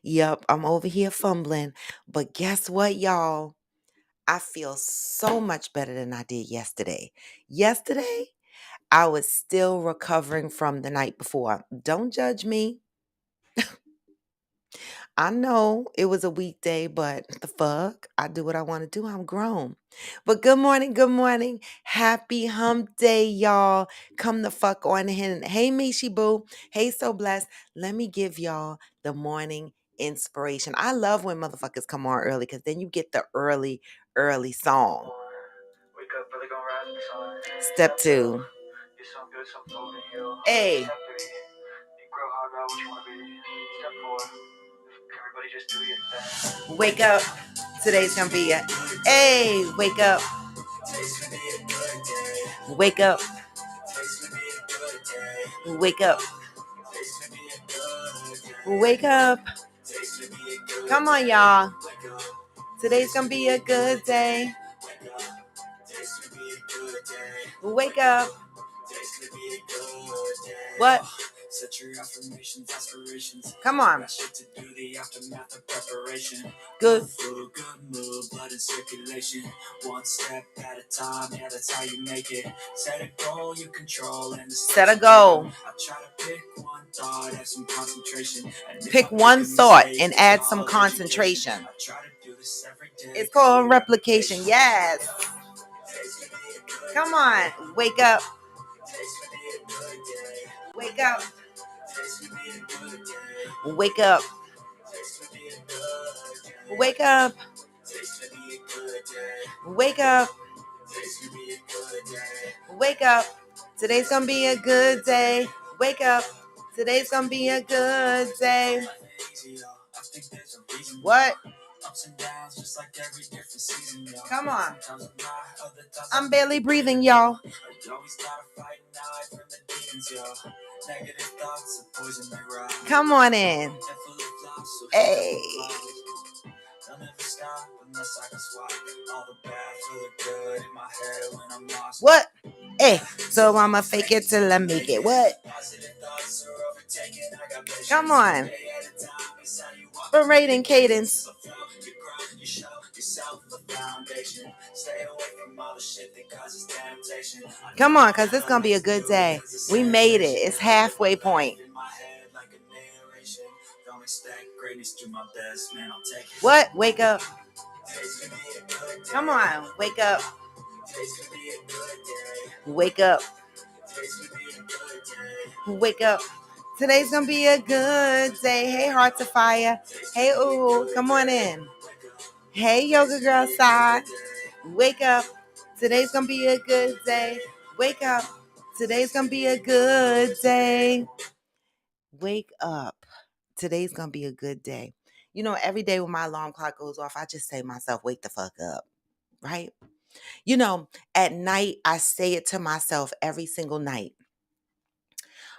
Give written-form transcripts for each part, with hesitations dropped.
Yep, I'm over here fumbling. But guess what, y'all? I feel so much better than I did yesterday. Yesterday, I was still recovering from the night before. Don't judge me. I know it was a weekday, but the fuck? I do what I want to do. I'm grown. But good morning, good morning. Happy hump day, y'all. Come the fuck on in. Hey, Mishi Boo. Hey, So Blessed. Let me give y'all the morning inspiration. I love when motherfuckers come on early because then you get the early song. Step two. Hey. Wake up. Today's gonna be a hey, wake up. Wake up. Wake up. Wake up. Come on, y'all. Today's gonna be a good day. Wake up. What? Come on. Good. Blood and circulation. One step at a time. Yeah, that's how you make it. Set a goal you control and set a goal. I try to pick one thought, add some concentration. Pick one thought and add some concentration. It's called replication. Yes. Come on. Wake up. Wake up. Wake up. Wake up. Wake up. Wake up. Today's gonna be a good day. Wake up. Today's gonna be a good day. What? Come on. I'm barely breathing, y'all. Come on in. Hey. What? Hey, so I'ma fake it till I make it. What? Come on. Berating cadence. Come on, because it's going to be a good day. We made it. It's halfway point. What? Wake up. Come on. Wake up. Wake up. Wake up. Today's going to be a good day. Hey, Hearts of Fire. Hey, ooh, come on in. Hey, Yoga Girl side. Wake up. Today's going to be a good day. Wake up. Today's going to be a good day. Wake up. Today's going to be a good day. You know, every day when my alarm clock goes off, I just say to myself, wake the fuck up, right? You know, at night, I say it to myself every single night.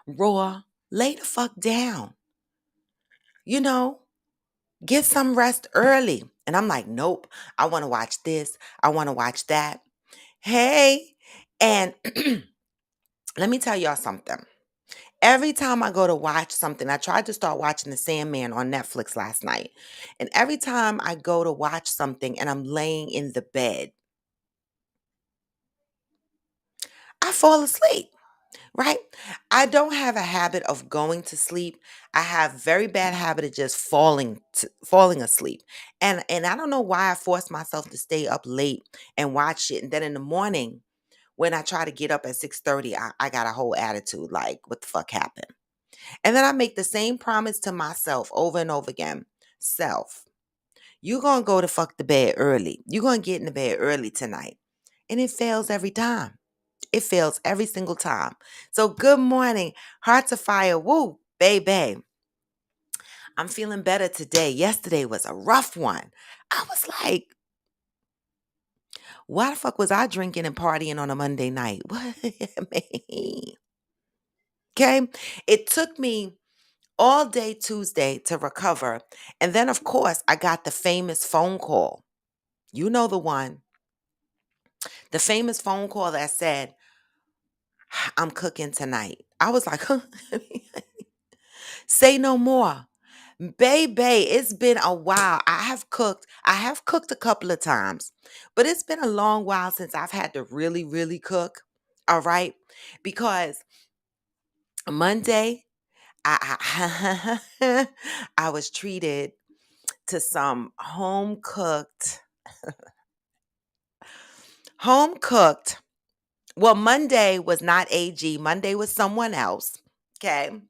Roar, lay the fuck down. You know, get some rest early. And I'm like, nope, I want to watch this. I want to watch that. Hey, and let me tell y'all something. Every time I go to watch something, I tried to start watching The Sandman on Netflix last night. And every time I go to watch something and I'm laying in the bed, I fall asleep, right? I don't have a habit of going to sleep. I have very bad habit of just falling asleep. And I don't know why I force myself to stay up late and watch it. And then in the morning, when I try to get up at 6:30, I got a whole attitude like, what the fuck happened? And then I make the same promise to myself over and over again. Self, you're going to go to fuck the bed early. You're going to get in the bed early tonight. And it fails every time. It fails every single time. So good morning. Hearts of Fire. Woo, baby. I'm feeling better today. Yesterday was a rough one. I was like, why the fuck was I drinking and partying on a Monday night? What? Okay. It took me all day Tuesday to recover. And then, of course, I got the famous phone call. You know the one. The famous phone call that said, I'm cooking tonight. I was like, huh? Say no more. Baby, it's been a while. I have cooked a couple of times, but it's been a long while since I've had to really, really cook. All right. Because Monday, I I was treated to some home cooked. Well, Monday was not AG. Monday was someone else. Okay.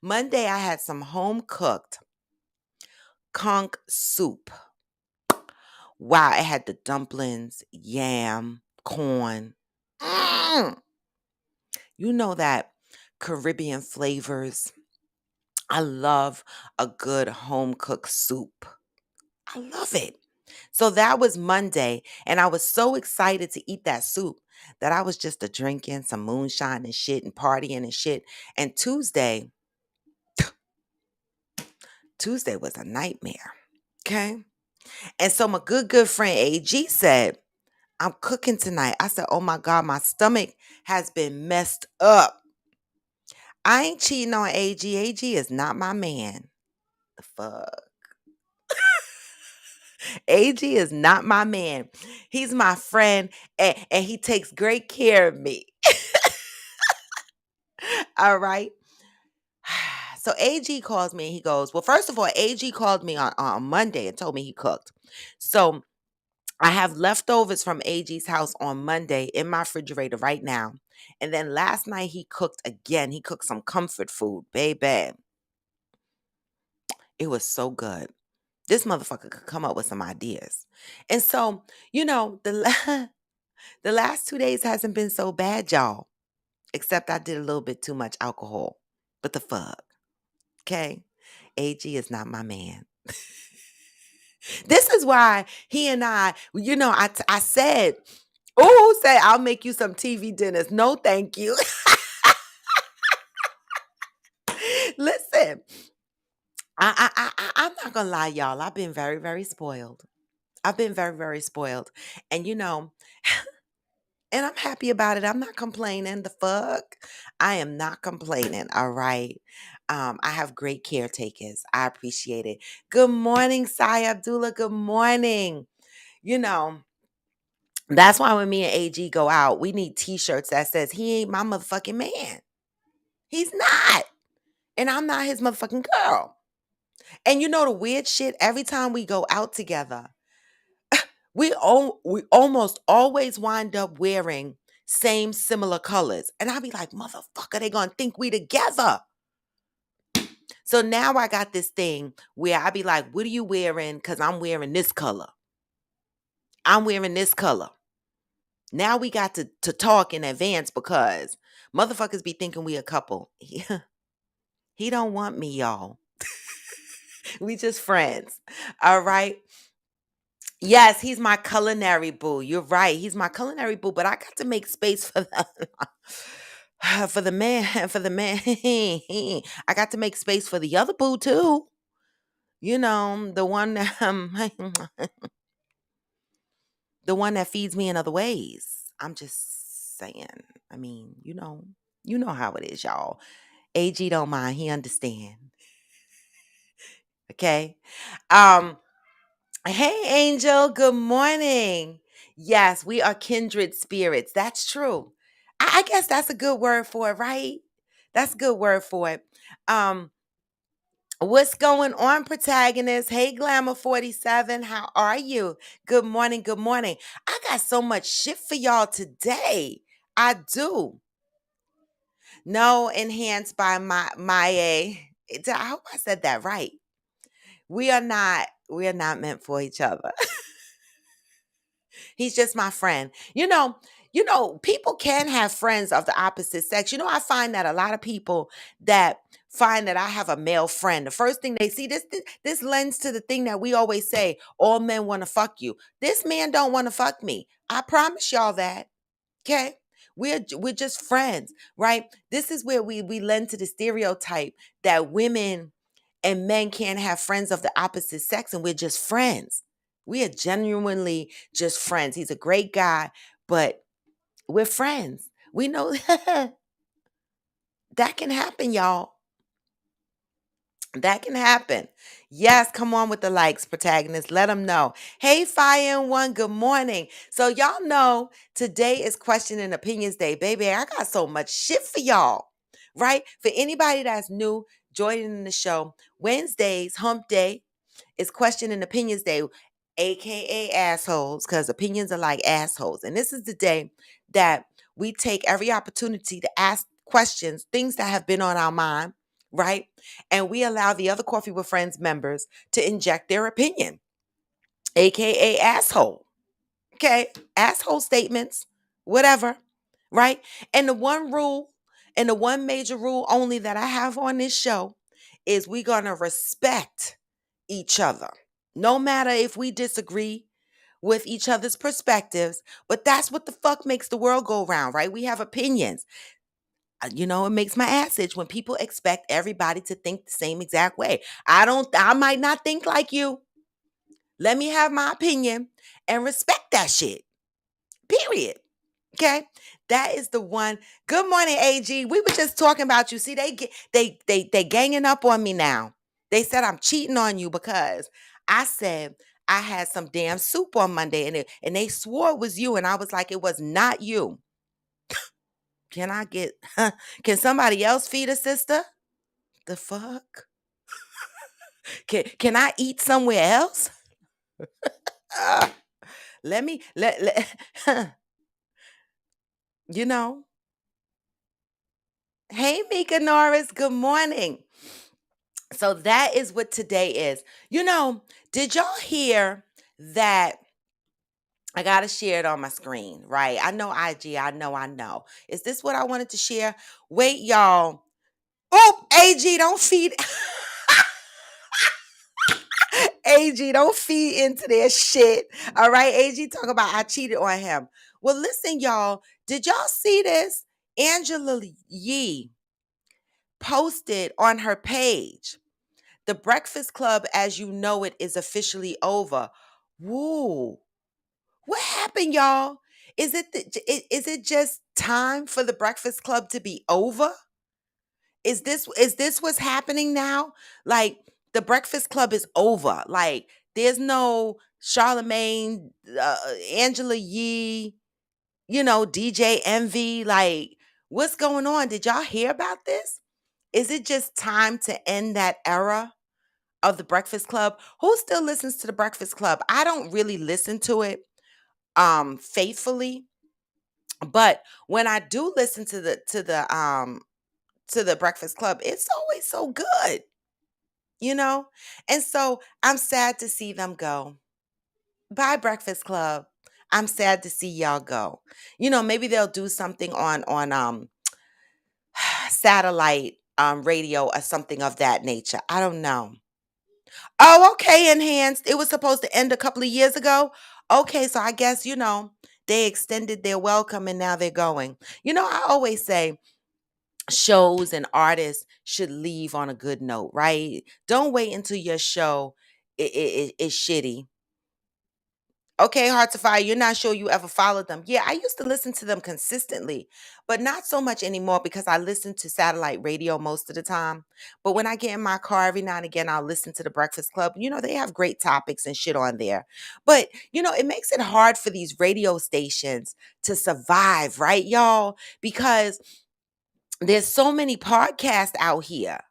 Monday, I had some home cooked conch soup. Wow, it had the dumplings, yam, corn. Mm, you know that Caribbean flavors. I love a good home cooked soup. I love it. So that was Monday, and I was so excited to eat that soup that I was just a drinking some moonshine and shit and partying and shit. And Tuesday was a nightmare. Okay. And so my good friend AG said, I'm cooking tonight. I said, oh my God, my stomach has been messed up. I ain't cheating on AG. AG is not my man. The fuck? AG is not my man. He's my friend and he takes great care of me. All right. So AG calls me and he goes, well, first of all, AG called me on Monday and told me he cooked. So I have leftovers from AG's house on Monday in my refrigerator right now. And then last night he cooked again. He cooked some comfort food, baby. It was so good. This motherfucker could come up with some ideas. And so, the last 2 days hasn't been so bad, y'all. Except I did a little bit too much alcohol. But the fuck, okay? AG is not my man. This is why he and I said, oh, say I'll make you some TV dinners. No, thank you. Listen, I'm not gonna lie, y'all. I've been very, very spoiled. I've been very, very spoiled, and and I'm happy about it. I'm not complaining. The fuck, I am not complaining. All right. I have great caretakers. I appreciate it. Good morning, Sai Abdullah. Good morning. You know. That's why when me and AG go out, we need t-shirts that says he ain't my motherfucking man. He's not. And I'm not his motherfucking girl. And you know the weird shit, every time we go out together, we almost always wind up wearing same similar colors. And I be like, motherfucker, they gonna think we together. So now I got this thing where I be like, what are you wearing? Cause I'm wearing this color. I'm wearing this color. Now we got to talk in advance because motherfuckers be thinking we a couple. He don't want me, y'all. We just friends. All right. Yes, he's my culinary boo. You're right. He's my culinary boo, but I got to make space for the for the man, for the man. I got to make space for the other boo too. The one that the one that feeds me in other ways. I'm just saying. I mean, you know how it is, y'all. AG don't mind. He understand. Okay. Um, hey Angel, good morning. Yes, we are kindred spirits. That's true. I guess that's a good word for it, right? That's a good word for it. Um, what's going on, protagonist? Hey, Glamour 47, how are you? Good morning, good morning. I got so much shit for y'all today. I do. No, enhanced by Maya. I hope I said that right. We are not meant for each other. He's just my friend. People can have friends of the opposite sex. I find that a lot of people that find that I have a male friend, the first thing they see, this lends to the thing that we always say, all men want to fuck you. This man don't want to fuck me. I promise y'all that. Okay? We're just friends, right? This is where we lend to the stereotype that women and men can't have friends of the opposite sex and we're just friends. We are genuinely just friends. He's a great guy, but we're friends. We know that can happen, y'all. That can happen. Yes, come on with the likes, protagonist. Let them know. Hey, Fire and One, good morning. So, y'all know today is Question and Opinions Day. Baby, I got so much shit for y'all, right? For anybody that's new joining the show, Wednesdays, hump day, is Question and Opinions Day, aka assholes, because opinions are like assholes. And this is the day that we take every opportunity to ask questions, things that have been on our mind, right? And we allow the other Coffee with Friends members to inject their opinion, aka asshole. Okay? Asshole statements, whatever, right? And the one rule, and the one major rule only that I have on this show is we're going to respect each other. No matter if we disagree with each other's perspectives, but that's what the fuck makes the world go round, right? We have opinions. It makes my ass itch when people expect everybody to think the same exact way. I might not think like you. Let me have my opinion and respect that shit. Period. Okay? That is the one. Good morning, AG. We were just talking about you. See, they ganging up on me now. They said I'm cheating on you because I said I had some damn soup on Monday and they swore it was you and I was like it was not you. Can I get can somebody else feed a sister? The fuck? Can I eat somewhere else? Ah, let me let you know. Hey Mika Norris, good morning. So that is what today is. Did y'all hear that? I gotta share it on my screen, right? I know IG, I know. Is this what I wanted to share? Wait, y'all. Oh, AG, don't feed AG, don't feed into their shit. All right. AG talk about I cheated on him. Well, listen, y'all. Did y'all see this? Angela Yee posted on her page. The Breakfast Club, as you know it, is officially over. Woo. What happened, y'all? Is it just time for the Breakfast Club to be over? Is this what's happening now? Like the Breakfast Club is over. Like there's no Charlemagne, Angela Yee, DJ Envy. Like what's going on? Did y'all hear about this? Is it just time to end that era of the Breakfast Club? Who still listens to the Breakfast Club? I don't really listen to it faithfully, but when I do listen to the Breakfast Club, it's always so good, you know? And so I'm sad to see them go. Bye, Breakfast Club. I'm sad to see y'all go. Maybe they'll do something on satellite radio or something of that nature. I don't know. Oh, okay, enhanced. It was supposed to end a couple of years ago. Okay, so I guess, they extended their welcome and now they're going. I always say shows and artists should leave on a good note, right? Don't wait until your show is shitty. Okay, Heart to Fire, you're not sure you ever followed them. Yeah, I used to listen to them consistently, but not so much anymore because I listen to satellite radio most of the time. But when I get in my car every now and again, I'll listen to the Breakfast Club. They have great topics and shit on there. But, it makes it hard for these radio stations to survive, right, y'all? Because there's so many podcasts out here,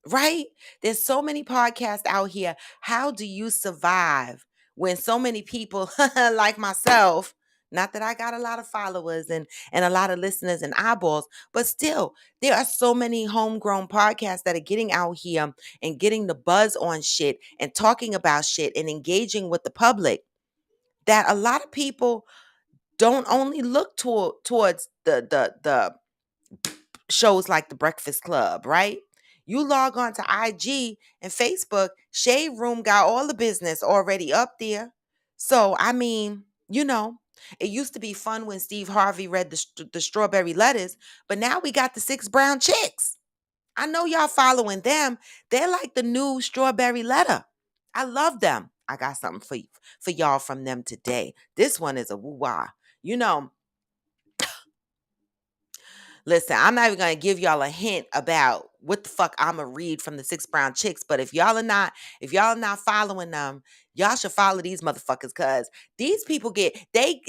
right? There's so many podcasts out here. How do you survive when so many people like myself, not that I got a lot of followers and a lot of listeners and eyeballs, but still, there are so many homegrown podcasts that are getting out here and getting the buzz on shit and talking about shit and engaging with the public that a lot of people don't only look towards the shows like The Breakfast Club, right? You log on to IG and Facebook, Shade Room got all the business already up there. So, I mean, it used to be fun when Steve Harvey read the strawberry letters, but now we got the six brown chicks. I know y'all following them. They're like the new strawberry letter. I love them. I got something for y'all from them today. This one is a woo-wah. You know, Listen, I'm not even gonna give y'all a hint about what the fuck I'ma read from the Six Brown Chicks. But if y'all are not following them, y'all should follow these motherfuckers because these people get they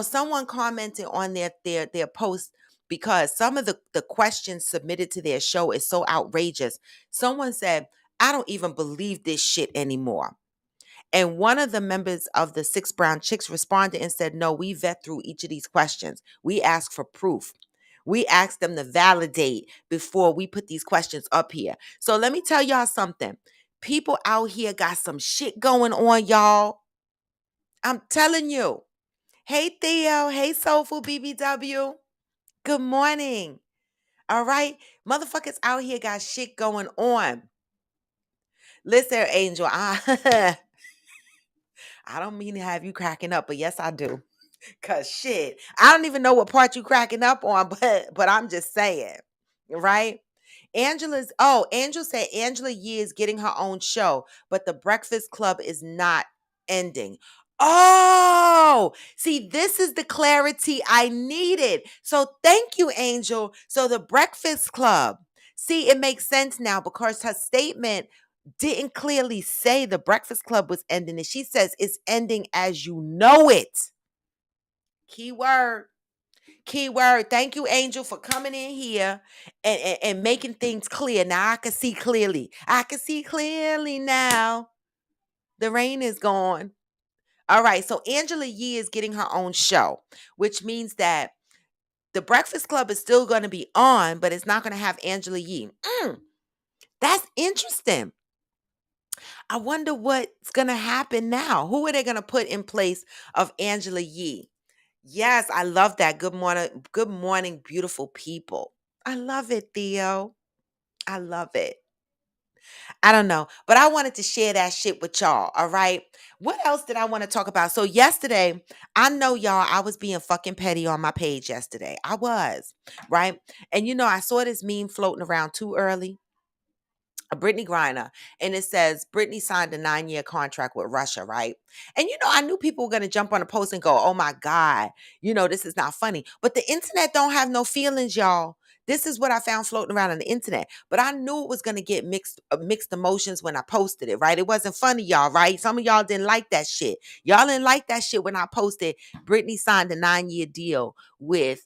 someone commented on their post because some of the questions submitted to their show is so outrageous. Someone said, I don't even believe this shit anymore. And one of the members of the Six Brown Chicks responded and said, no, we vet through each of these questions. We ask for proof. We ask them to validate before we put these questions up here. So let me tell y'all something. People out here got some shit going on, y'all. I'm telling you. Hey, Theo. Hey, Soulful BBW. Good morning. All right. Motherfuckers out here got shit going on. Listen, Angel, I don't mean to have you cracking up, but yes, I do. Cause shit, I don't even know what part you cracking up on, but I'm just saying, right? Angela said Angela Yee is getting her own show, but the Breakfast Club is not ending. Oh, see, this is the clarity I needed. So thank you, Angel. So the Breakfast Club. See, it makes sense now because her statement didn't clearly say the Breakfast Club was ending it. She says it's ending as you know it. Keyword. Keyword. Thank you, Angel, for coming in here and making things clear. Now I can see clearly. I can see clearly now. The rain is gone. All right. So Angela Yee is getting her own show, which means that the Breakfast Club is still going to be on, but it's not going to have Angela Yee. That's interesting. I wonder what's going to happen now. Who are they going to put in place of Angela Yee? Yes, I love that. Good morning. Good morning, beautiful people. I love it, Theo. I love it. I don't know, but I wanted to share that shit with y'all. All right. What else did I want to talk about? So, yesterday, I know y'all, I was being fucking petty on my page yesterday. I was, right? And I saw this meme floating around too early. A Brittany Griner, and it says Brittany signed a 9-year contract with Russia, right? And I knew people were gonna jump on a post and go, "Oh my God, this is not funny." But the internet don't have no feelings, y'all. This is what I found floating around on the internet. But I knew it was gonna get mixed emotions when I posted it, right? It wasn't funny, y'all, right? Some of y'all didn't like that shit. Y'all didn't like that shit when I posted Brittany signed a 9-year deal with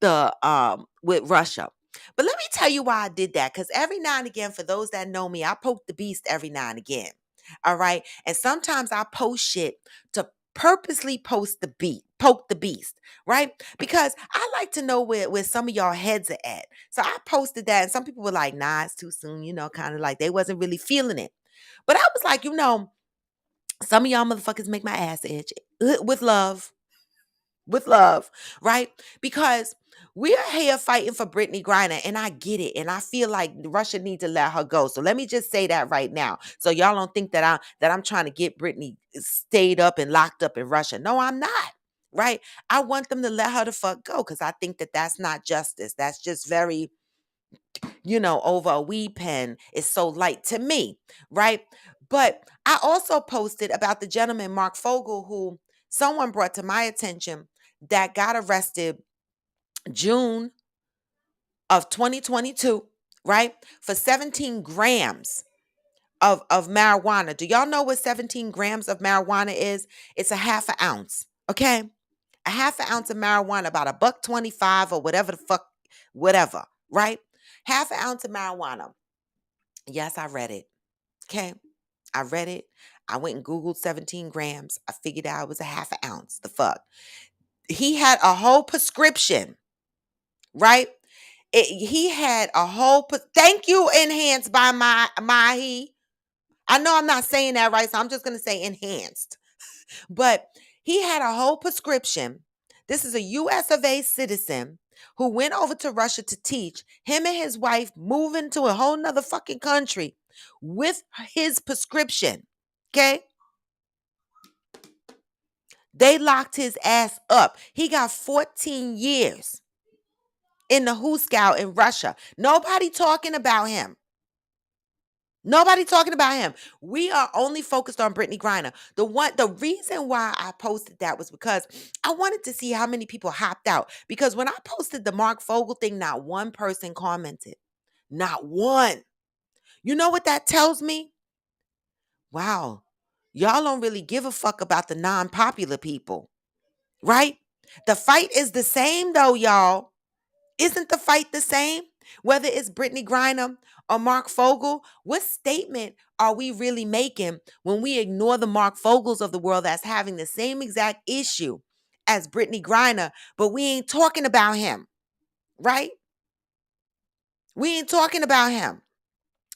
Russia. But let me tell you why I did that. Because every now and again, for those that know me, I poke the beast every now and again. All right. And sometimes I post shit to purposely poke the beast, right? Because I like to know where some of y'all heads are at. So I posted that, and some people were like, nah, it's too soon, kind of like they wasn't really feeling it. But I was like, some of y'all motherfuckers make my ass itch with love, right? Because we're here fighting for Brittany Griner, and I get it, and I feel like Russia needs to let her go. So let me just say that right now, so y'all don't think that I'm trying to get Brittany stayed up and locked up in Russia. No, I'm not. Right? I want them to let her the fuck go because I think that that's not justice. That's just very, over a weed pen is so light to me, right? But I also posted about the gentleman, Mark Fogel, who someone brought to my attention that got arrested June of 2022, right? For 17 grams of marijuana. Do y'all know what 17 grams of marijuana is? It's a half an ounce, okay? A half an ounce of marijuana, about a buck 25 or whatever the fuck, whatever, right? Half an ounce of marijuana. Yes, I read it. Okay. I read it. I went and Googled 17 grams. I figured out it was a half an ounce. The fuck. He had a whole prescription, right? He had a whole, thank you, enhanced by he. I know I'm not saying that right, so I'm just going to say enhanced. But he had a whole prescription. This is a US of A citizen who went over to Russia to teach. Him and his wife moving to a whole nother fucking country with his prescription. Okay? They locked his ass up. He got 14 years in the Huskow in Russia. Nobody talking about him. Nobody talking about him. We are only focused on Brittany Griner. The reason why I posted that was because I wanted to see how many people hopped out. Because when I posted the Mark Fogel thing, not one person commented. Not one. You know what that tells me? Wow, y'all don't really give a fuck about the non-popular people, right? The fight is the same though, y'all. Isn't the fight the same? Whether it's Brittany Griner or Mark Fogel, what statement are we really making when we ignore the Mark Fogels of the world that's having the same exact issue as Brittany Griner, but we ain't talking about him, right? We ain't talking about him.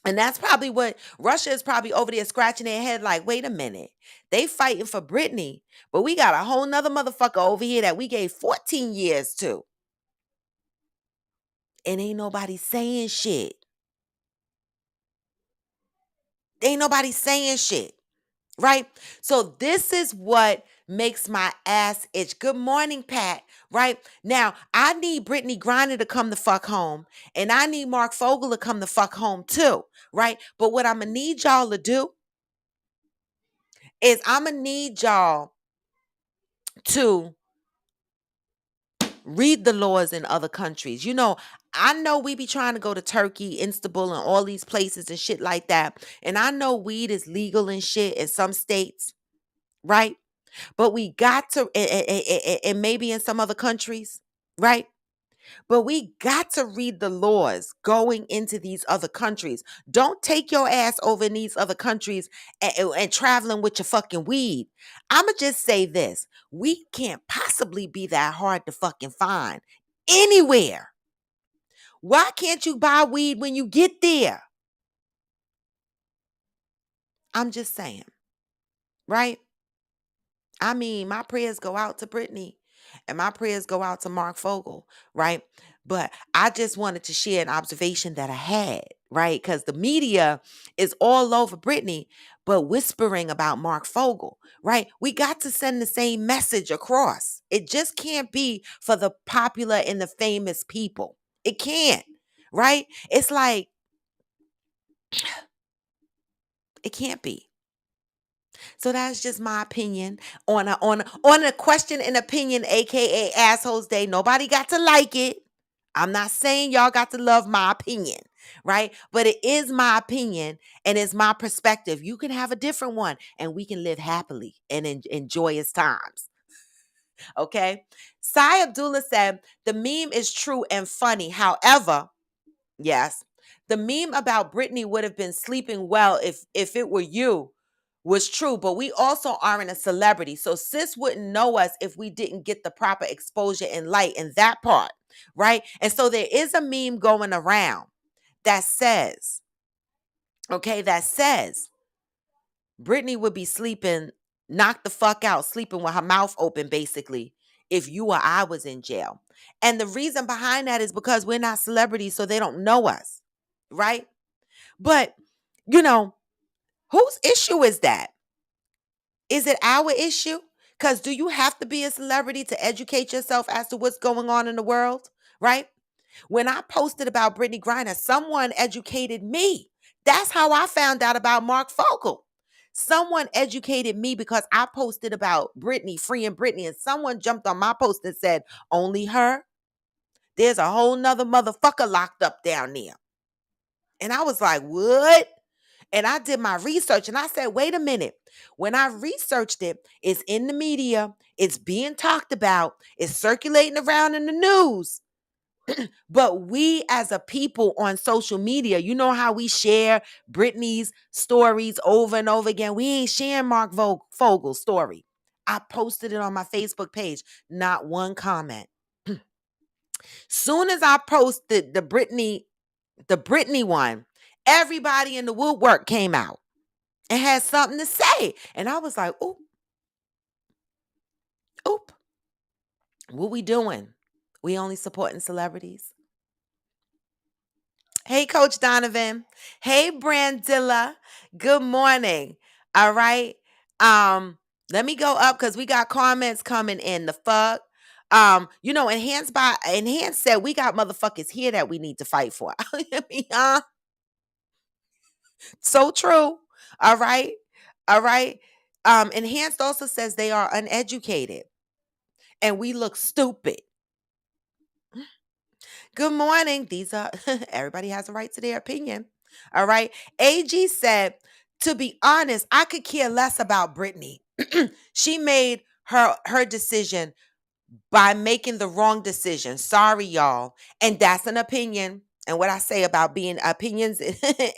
And that's probably what Russia is probably over there scratching their head like, wait a minute. They fighting for Brittany, but we got a whole nother motherfucker over here that we gave 14 years to. And ain't nobody saying shit. Ain't nobody saying shit, right? So this is what makes my ass itch. Good morning, Pat. Right now, I need Brittany Griner to come the fuck home, and I need Mark Fogel to come the fuck home too, right? But what I'm gonna need y'all to do is I'm gonna need y'all to read the laws in other countries. I know we be trying to go to Turkey, Istanbul, and all these places and shit like that. And I know weed is legal and shit in some states, right? But we got to, and maybe in some other countries, right? But we got to read the laws going into these other countries. Don't take your ass over in these other countries and traveling with your fucking weed. I'ma just say this. We can't possibly be that hard to fucking find anywhere. Why can't you buy weed when you get there? I'm just saying, right? I mean, my prayers go out to Brittany and my prayers go out to Mark Fogel, right? But I just wanted to share an observation that I had, right? Because the media is all over Brittany, but whispering about Mark Fogel, right? We got to send the same message across. It just can't be for the popular and the famous people. It can't, right? It's like, it can't be. So that's just my opinion on a question and opinion, aka assholes day. Nobody got to like it. I'm not saying y'all got to love my opinion, right? But it is my opinion and it's my perspective. You can have a different one and we can live happily and in joyous times. Okay. Sai Abdullah said the meme is true and funny. However, yes, the meme about Britney would have been sleeping well if it were you was true, but we also aren't a celebrity. So sis wouldn't know us if we didn't get the proper exposure and light in that part, right? And so there is a meme going around that says, okay, that says Britney would be sleeping, knocked the fuck out, sleeping with her mouth open, basically, if you or I was in jail. And the reason behind that is because we're not celebrities, so they don't know us, right? But, you know, whose issue is that? Is it our issue? Because do you have to be a celebrity to educate yourself as to what's going on in the world, right? When I posted about Brittany Griner, someone educated me. That's how I found out about Mark Fogel. Someone educated me because I posted about Brittany, freeing Brittany, and someone jumped on my post and said, only her? There's a whole nother motherfucker locked up down there. And I was like, what? And I did my research and I said, wait a minute. When I researched it, it's in the media, it's being talked about, it's circulating around in the news. But we as a people on social media, you know how we share Britney's stories over and over again. We ain't sharing Mark Fogel's story. I posted it on my Facebook page, not one comment. Soon as I posted the Britney one, everybody in the woodwork came out and had something to say. And I was like, oop, oop, what we doing? We only supporting celebrities. Hey, Coach Donovan. Hey, Brandilla. Good morning. All right. Let me go up because we got comments coming in. The fuck. Enhanced said we got motherfuckers here that we need to fight for. I mean, So true. All right. All right. Enhanced also says they are uneducated and we look stupid. Good morning. These are everybody has a right to their opinion. All right. AG said, to be honest, I could care less about Brittany. She made her decision by making the wrong decision. Sorry, y'all. And that's an opinion. And what I say about being opinions,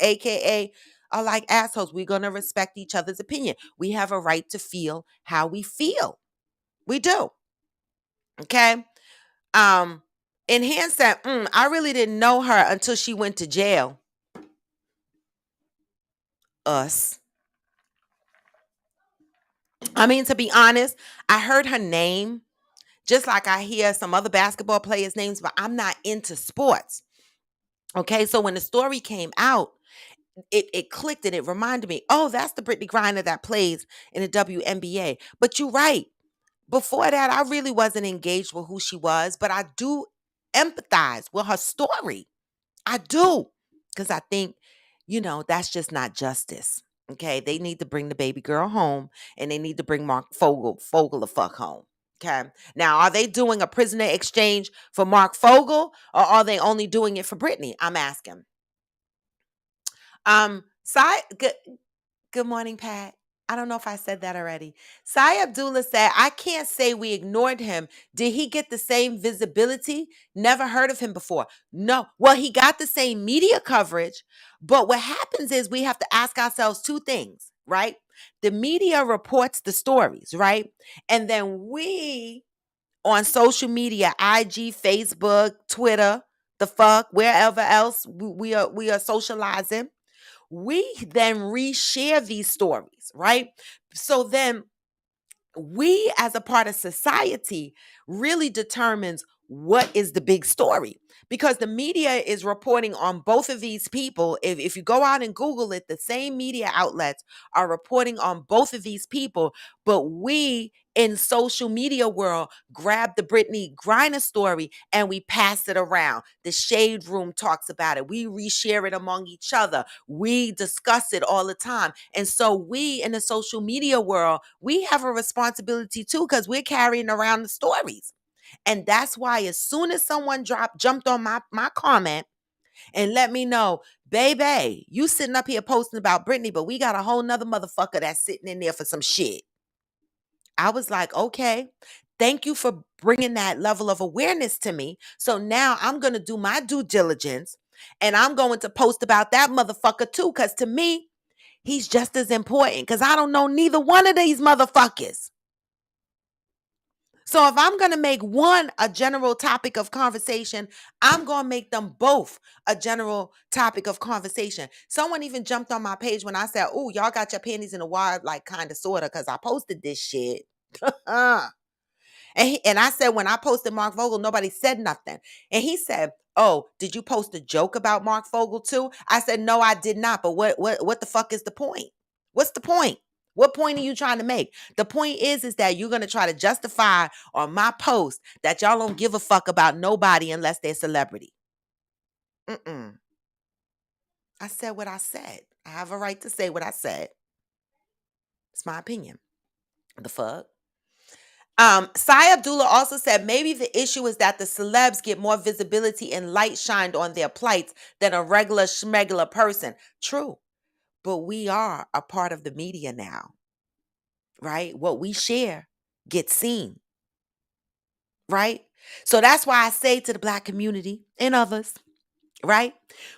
aka are like assholes. We're gonna respect each other's opinion. We have a right to feel how we feel. We do. Okay. Um, Enhance that. I really didn't know her until she went to jail. Us. I mean, to be honest, I heard her name just like I hear some other basketball players' names, but I'm not into sports. Okay, so when the story came out, it clicked and it reminded me, oh, that's the Brittany Griner that plays in the WNBA. But you're right. Before that, I really wasn't engaged with who she was, but I do empathize with her story. I do. Because I think, that's just not justice. Okay. They need to bring the baby girl home and they need to bring Mark Fogel the fuck home. Okay. Now, are they doing a prisoner exchange for Mark Fogel or are they only doing it for Brittany? I'm asking. Sai, good morning, Pat. I don't know if I said that already. Sai Abdullah said, I can't say we ignored him. Did he get the same visibility? Never heard of him before. No. Well, he got the same media coverage. But what happens is we have to ask ourselves two things, right? The media reports the stories, right? And then we on social media, IG, Facebook, Twitter, the fuck, wherever else we are socializing, we then reshare these stories, right? So then we as a part of society really determines what is the big story because the media is reporting on both of these people. If you go out and Google it, the same media outlets are reporting on both of these people, but we in social media world grab the Brittany Griner story and we pass it around. The shade room talks about it. We reshare it among each other. We discuss it all the time. And so we in the social media world, we have a responsibility too because we're carrying around the stories. And that's why as soon as someone jumped on my comment and let me know, baby, you sitting up here posting about Brittany, but we got a whole nother motherfucker that's sitting in there for some shit. I was like, okay, thank you for bringing that level of awareness to me. So now I'm going to do my due diligence and I'm going to post about that motherfucker too. Because to me, he's just as important because I don't know neither one of these motherfuckers. So if I'm going to make one a general topic of conversation, I'm going to make them both a general topic of conversation. Someone even jumped on my page when I said, oh, y'all got your panties in the wire, like kind of, sort of, because I posted this shit. And I said, when I posted Mark Vogel, nobody said nothing. And he said, oh, did you post a joke about Mark Vogel too? I said, no, I did not. But what the fuck is the point? What's the point? What point are you trying to make? The point is that you're going to try to justify on my post that y'all don't give a fuck about nobody unless they're celebrity. Mm-mm. I said what I said. I have a right to say what I said. It's my opinion. The fuck? Sai Abdullah also said maybe the issue is that the celebs get more visibility and light shined on their plights than a regular schmegular person. True, but we are a part of the media now, right? What we share gets seen, right? So that's why I say to the Black community and others, right?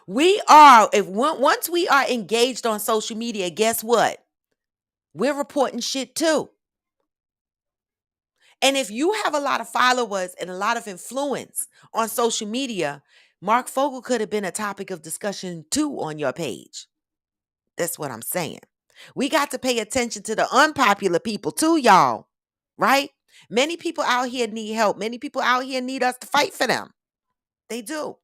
We are, once we are engaged on social media, guess what? We're reporting shit too. And if you have a lot of followers and a lot of influence on social media, Mark Fogel could have been a topic of discussion too on your page. That's what I'm saying. We got to pay attention to the unpopular people too, y'all. Right? Many people out here need help. Many people out here need us to fight for them. They do.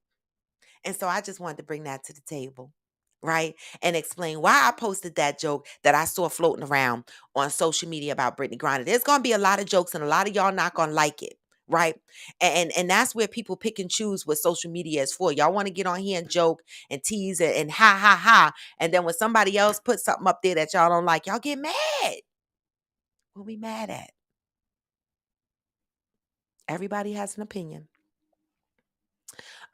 And so I just wanted to bring that to the table, right? And explain why I posted that joke that I saw floating around on social media about Brittany Griner. There's going to be a lot of jokes and a lot of y'all not going to like it. right? And that's where people pick and choose what social media is for. Y'all want to get on here and joke and tease and ha ha ha. And then when somebody else puts something up there that y'all don't like, y'all get mad. What we mad at? Everybody has an opinion.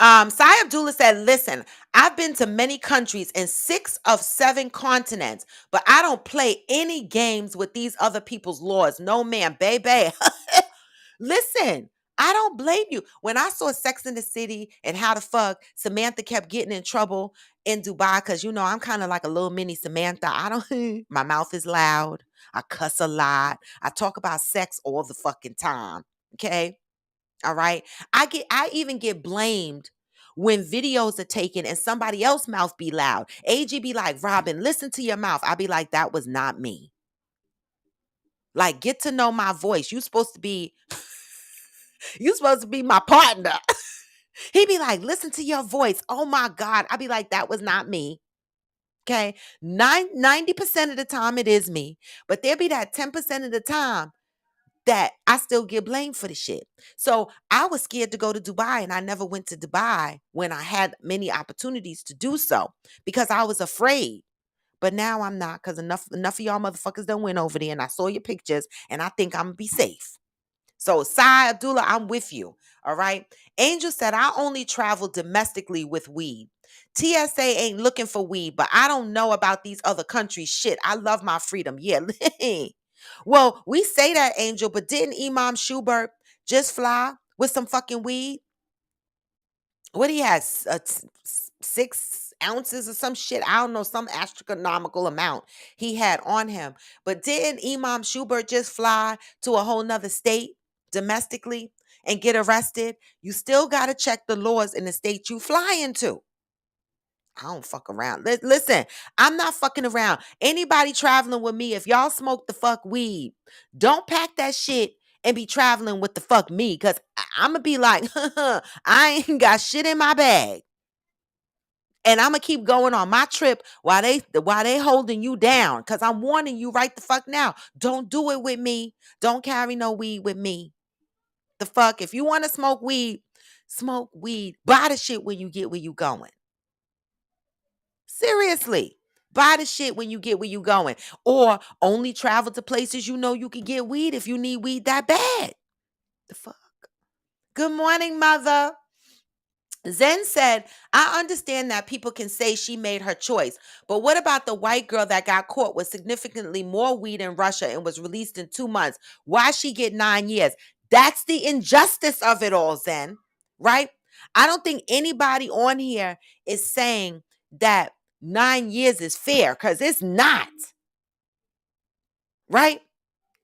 Sai Abdullah said, listen, I've been to many countries in 6 of 7 continents, but I don't play any games with these other people's laws. No, ma'am, baby. Listen, I don't blame you. When I saw Sex in the City and how the fuck Samantha kept getting in trouble in Dubai, because you know I'm kind of like a little mini Samantha. I don't my mouth is loud. I cuss a lot. I talk about sex all the fucking time. Okay. All right. I even get blamed when videos are taken and somebody else's mouth be loud. AG be like, Robin, listen to your mouth. I be like, that was not me. Like, get to know my voice. You supposed to be my partner. He be like, listen to your voice. Oh my God. I be like, that was not me. Okay. 90% of the time it is me. But there be that 10% of the time that I still get blamed for the shit. So I was scared to go to Dubai and I never went to Dubai when I had many opportunities to do so because I was afraid. But now I'm not because enough of y'all motherfuckers done went over there and I saw your pictures and I think I'm gonna be safe. So, Sai Abdullah, I'm with you. All right. Angel said, I only travel domestically with weed. TSA ain't looking for weed, but I don't know about these other countries. Shit, I love my freedom. Yeah. Well, we say that, Angel, but didn't Imam Schubert just fly with some fucking weed? What he has, 6 ounces or some shit. I don't know, some astronomical amount he had on him. But didn't Imam Schubert just fly to a whole nother state domestically and get arrested? You still got to check the laws in the state you fly into. I don't fuck around. Listen, I'm not fucking around. Anybody traveling with me, if y'all smoke the fuck weed, don't pack that shit and be traveling with the fuck me. Cause I'm gonna be like, I ain't got shit in my bag. And I'm gonna keep going on my trip while they holding you down. Cause I'm warning you right the fuck now. Don't do it with me. Don't carry no weed with me. The fuck? If you want to smoke weed, smoke weed. Buy the shit when you get where you going. Seriously. Buy the shit when you get where you going. Or only travel to places you know you can get weed if you need weed that bad. The fuck? Good morning, mother. Zen said, I understand that people can say she made her choice, but what about the white girl that got caught with significantly more weed in Russia and was released in 2 months? Why she get 9 years? That's the injustice of it all, Zen, right? I don't think anybody on here is saying that 9 years is fair because it's not, right?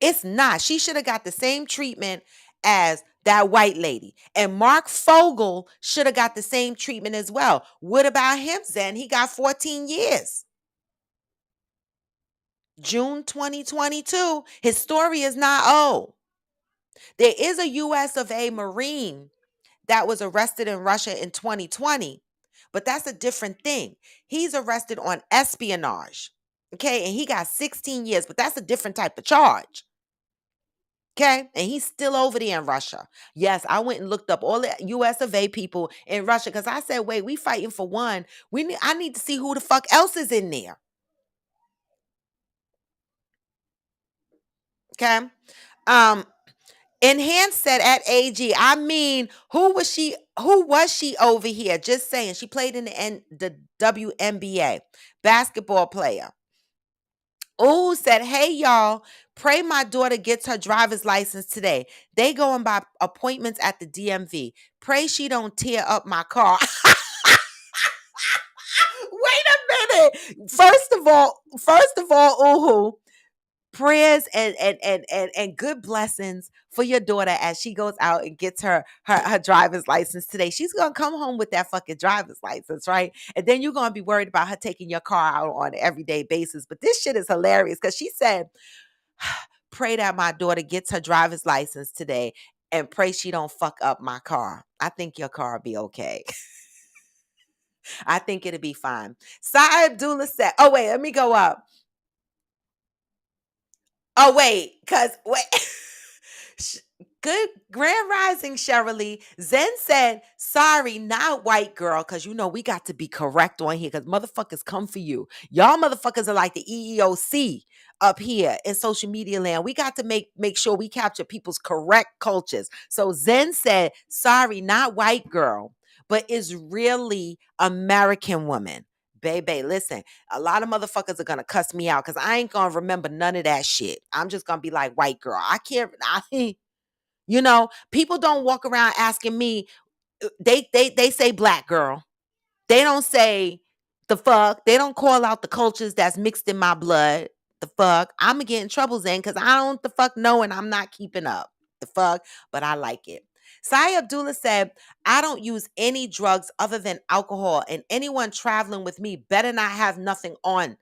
It's not. She should have got the same treatment as that white lady. And Mark Fogel should have got the same treatment as well. What about him, Zen? He got 14 years. June 2022. His story is not old. There is a US of A Marine that was arrested in Russia in 2020, but that's a different thing. He's arrested on espionage. Okay, and he got 16 years, but that's a different type of charge. Okay. And he's still over there in Russia. Yes, I went and looked up all the US of A people in Russia because I said, wait, we fighting for one. I need to see who the fuck else is in there. Okay. Um, Enhanced said at AG, I mean, who was she over here? Just saying. She played in the WNBA, basketball player. Oh, said, hey, y'all, pray my daughter gets her driver's license today. They going by appointments at the DMV. Pray she don't tear up my car. Wait a minute. First of all, Uhu, prayers and good blessings for your daughter as she goes out and gets her driver's license today. She's gonna come home with that fucking driver's license, right? And then you're gonna be worried about her taking your car out on an everyday basis. But this shit is hilarious because she said, pray that my daughter gets her driver's license today and pray she don't fuck up my car. I think your car will be okay. I think it'll be fine. Sa Abdullah said, oh wait, let me go up. Oh wait, cause wait. Good grand rising, Shirley. Zen said, sorry, not white girl, because you know we got to be correct on here because motherfuckers come for you. Y'all motherfuckers are like the EEOC up here in social media land. We got to make sure we capture people's correct cultures. So Zen said, sorry, not white girl, but is really American woman. Baby, listen, a lot of motherfuckers are gonna cuss me out because I ain't gonna remember none of that shit. I'm just gonna be like white girl. I can't. People don't walk around asking me. They say black girl. They don't say the fuck. They don't call out the cultures that's mixed in my blood. The fuck. I'ma get in trouble, Zen, because I don't the fuck know and I'm not keeping up. The fuck. But I like it. Sai Abdullah said, I don't use any drugs other than alcohol, and anyone traveling with me better not have nothing on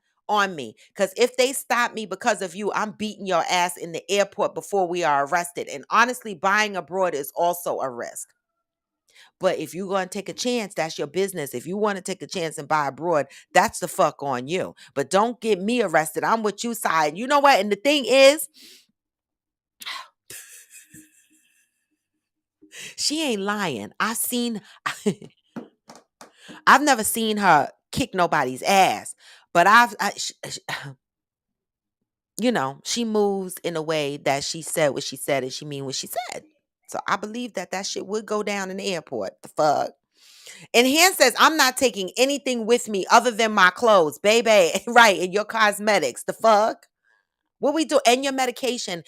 me. Because if they stop me because of you, I'm beating your ass in the airport before we are arrested. And honestly, buying abroad is also a risk. But if you're going to take a chance, that's your business. If you want to take a chance and buy abroad, that's the fuck on you. But don't get me arrested. I'm with you, side. You know what? And the thing is, she ain't lying. I've never seen her kick nobody's ass, but she moves in a way that she said what she said and she mean what she said. So I believe that shit would go down in the airport. The fuck. And Han says, I'm not taking anything with me other than my clothes, baby. Right. And your cosmetics. The fuck? What we do and your medication.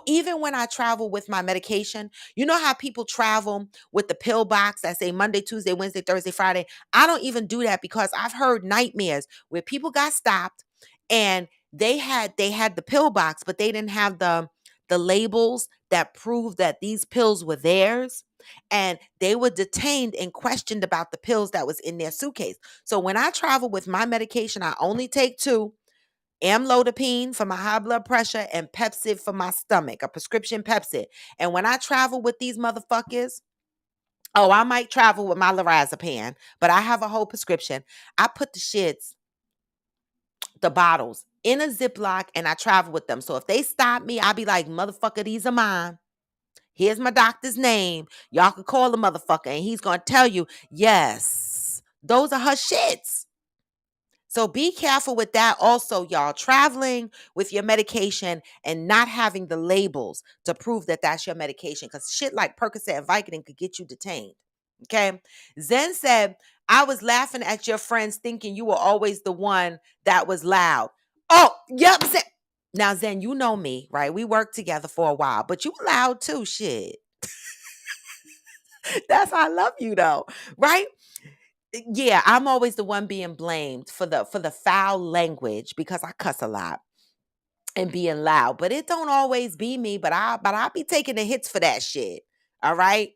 Even when I travel with my medication, you know how people travel with the pill box that say Monday, Tuesday, Wednesday, Thursday, Friday. I don't even do that because I've heard nightmares where people got stopped and they had the pill box, but they didn't have the labels that prove that these pills were theirs. And they were detained and questioned about the pills that was in their suitcase. So when I travel with my medication, I only take two: amlodipine for my high blood pressure and Pepsid for my stomach, a prescription Pepsid. And when I travel with these motherfuckers, oh, I might travel with my lorazepam, but I have a whole prescription. I put the bottles in a Ziploc and I travel with them. So if they stop me, I'll be like, motherfucker, these are mine. Here's my doctor's name. Y'all can call the motherfucker and he's going to tell you, yes, those are her shits. So be careful with that also, y'all. Traveling with your medication and not having the labels to prove that that's your medication, because shit like Percocet and Vicodin could get you detained. Okay. Zen said, I was laughing at your friends thinking you were always the one that was loud. Oh, yep. Zen. Now, Zen, you know me, right? We worked together for a while, but you loud too, shit. That's how I love you though, right? Yeah, I'm always the one being blamed for the foul language because I cuss a lot and being loud. But it don't always be me, but I be taking the hits for that shit. All right?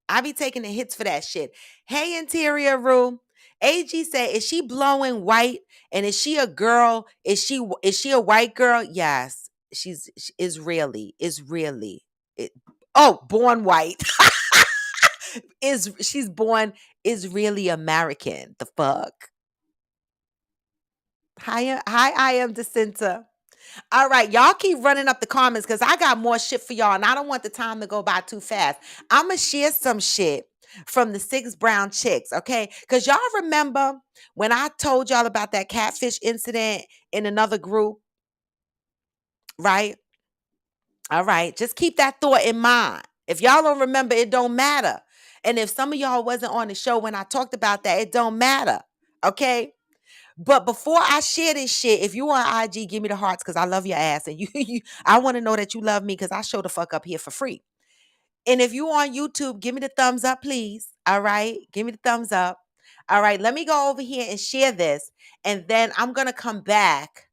I be taking the hits for that shit. Hey, interior room. AG said, is she blowing white? And is she a girl? Is she a white girl? Yes. She is really. It, born white. She's born is really American. The fuck? Hi, I am Jacinta. All right, y'all keep running up the comments because I got more shit for y'all, and I don't want the time to go by too fast. I'ma share some shit from the six brown chicks, okay? Because y'all remember when I told y'all about that catfish incident in another group, right? All right, just keep that thought in mind. If y'all don't remember, it don't matter. And if some of y'all wasn't on the show when I talked about that, it don't matter. Okay? But before I share this shit, if you on IG, give me the hearts because I love your ass. And I want to know that you love me because I show the fuck up here for free. And if you on YouTube, give me the thumbs up, please. All right? Give me the thumbs up. All right, let me go over here and share this. And then I'm going to come back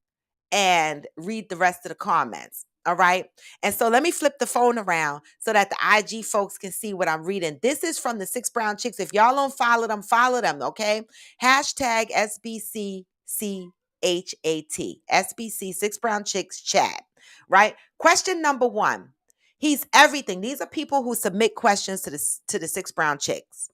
and read the rest of the comments. All right. And so let me flip the phone around so that the IG folks can see what I'm reading. This is from the Six Brown Chicks. If y'all don't follow them, follow them. Okay. Hashtag SBCCHAT. SBC Six Brown Chicks chat. Right. Question number 1. He's everything. These are people who submit questions to the Six Brown Chicks.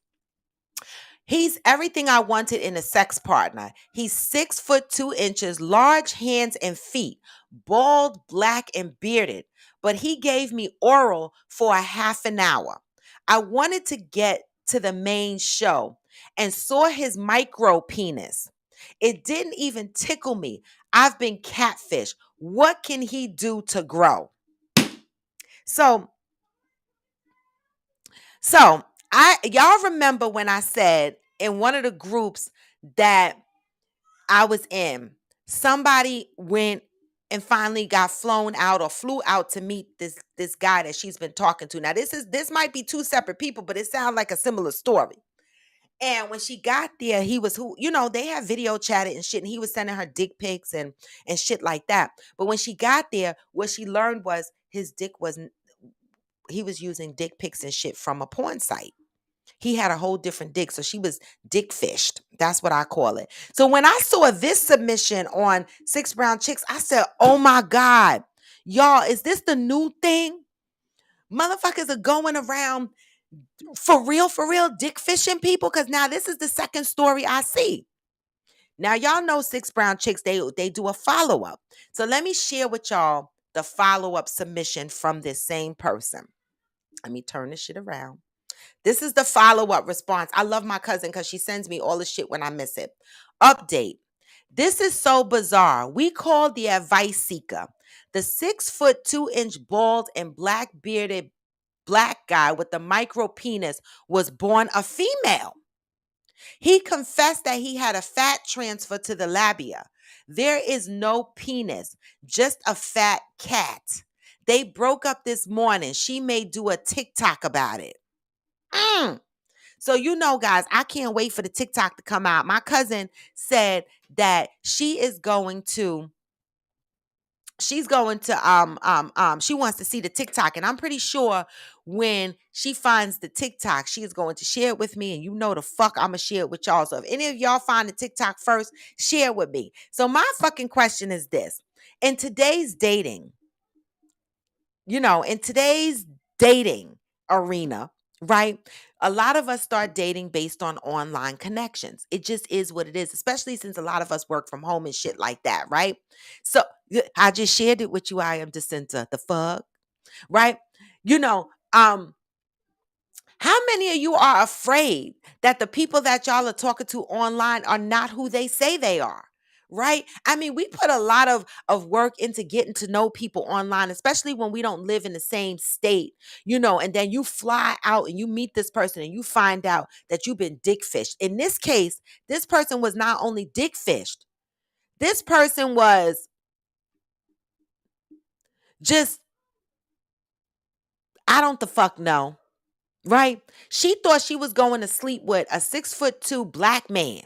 He's everything I wanted in a sex partner. He's 6'2", large hands and feet, bald, black, and bearded. but he gave me oral for a half an hour. I wanted to get to the main show and saw his micro penis. It didn't even tickle me. I've been catfished. What can he do to grow? So, so I y'all remember when I said in one of the groups that I was in, somebody went and finally got flown out or flew out to meet this guy that she's been talking to. Now this might be two separate people, but it sounds like a similar story. And when she got there, he was they have video chatted and shit, and he was sending her dick pics and shit like that. But when she got there, what she learned was his dick wasn't he was using dick pics and shit from a porn site. He had a whole different dick. So she was dick fished. That's what I call it. So when I saw this submission on Six Brown Chicks, I said, oh my God, y'all, is this the new thing? Motherfuckers are going around for real, dick fishing people. Cause now this is the second story I see. Now y'all know Six Brown Chicks, they do a follow-up. So let me share with y'all the follow-up submission from this same person. Let me turn this shit around. This is the follow-up response. I love my cousin because she sends me all the shit when I miss it. Update. This is so bizarre. We called the advice seeker. The 6'2" bald and black bearded black guy with the micro penis was born a female. He confessed that he had a fat transfer to the labia. There is no penis, just a fat cat. They broke up this morning. She may do a TikTok about it. So, guys, I can't wait for the TikTok to come out. My cousin said that she wants to see the TikTok, and I'm pretty sure when she finds the TikTok, she is going to share it with me, and the fuck I'm gonna share it with y'all. So if any of y'all find the TikTok first, share it with me. So my fucking question is this: in today's dating, in today's dating arena, right? A lot of us start dating based on online connections. It just is what it is, especially since a lot of us work from home and shit like that, right? So I just shared it with you. I am Jacinta. The fuck, right? You know, um, how many of you are afraid that the people that y'all are talking to online are not who they say they are? Right? I mean, we put a lot of work into getting to know people online, especially when we don't live in the same state, and then you fly out and you meet this person and you find out that you've been dick fished. In this case, this person was not only dick fished, this person was just, I don't the fuck know. Right? She thought she was going to sleep with a 6'2" black man.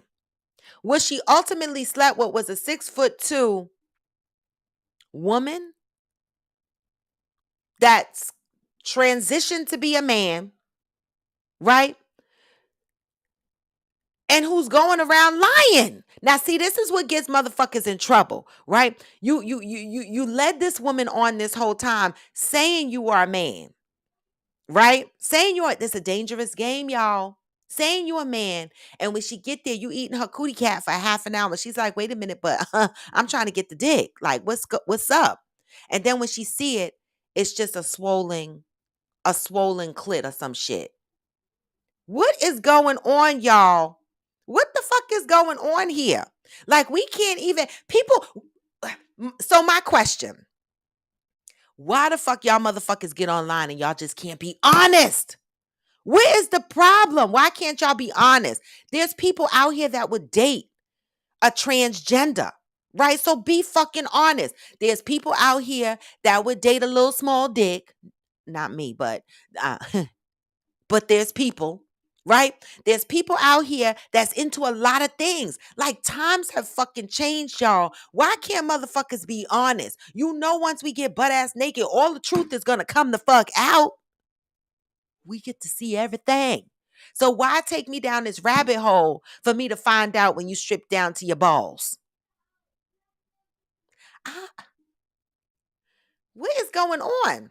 What she ultimately slept with was a 6'2" woman that's transitioned to be a man, right? And who's going around lying. Now, see, this is what gets motherfuckers in trouble, right? You led this woman on this whole time saying you are a man, right? Saying this a dangerous game, y'all. Saying you a man, and when she get there, you eating her cootie cat for half an hour. She's like, "Wait a minute, but I'm trying to get the dick. Like, what's up?" And then when she see it, it's just a swollen clit or some shit. What is going on, y'all? What the fuck is going on here? Like, we can't even people. So my question: why the fuck y'all motherfuckers get online and y'all just can't be honest? Where is the problem? Why can't y'all be honest? There's people out here that would date a transgender, right? So be fucking honest. There's people out here that would date a little small dick. Not me, but uh, but there's people, right? There's people out here that's into a lot of things. Like, times have fucking changed, y'all. Why can't motherfuckers be honest? Once we get butt ass naked, all the truth is gonna come the fuck out. We get to see everything. So why take me down this rabbit hole for me to find out when you strip down to your balls? Ah, what is going on?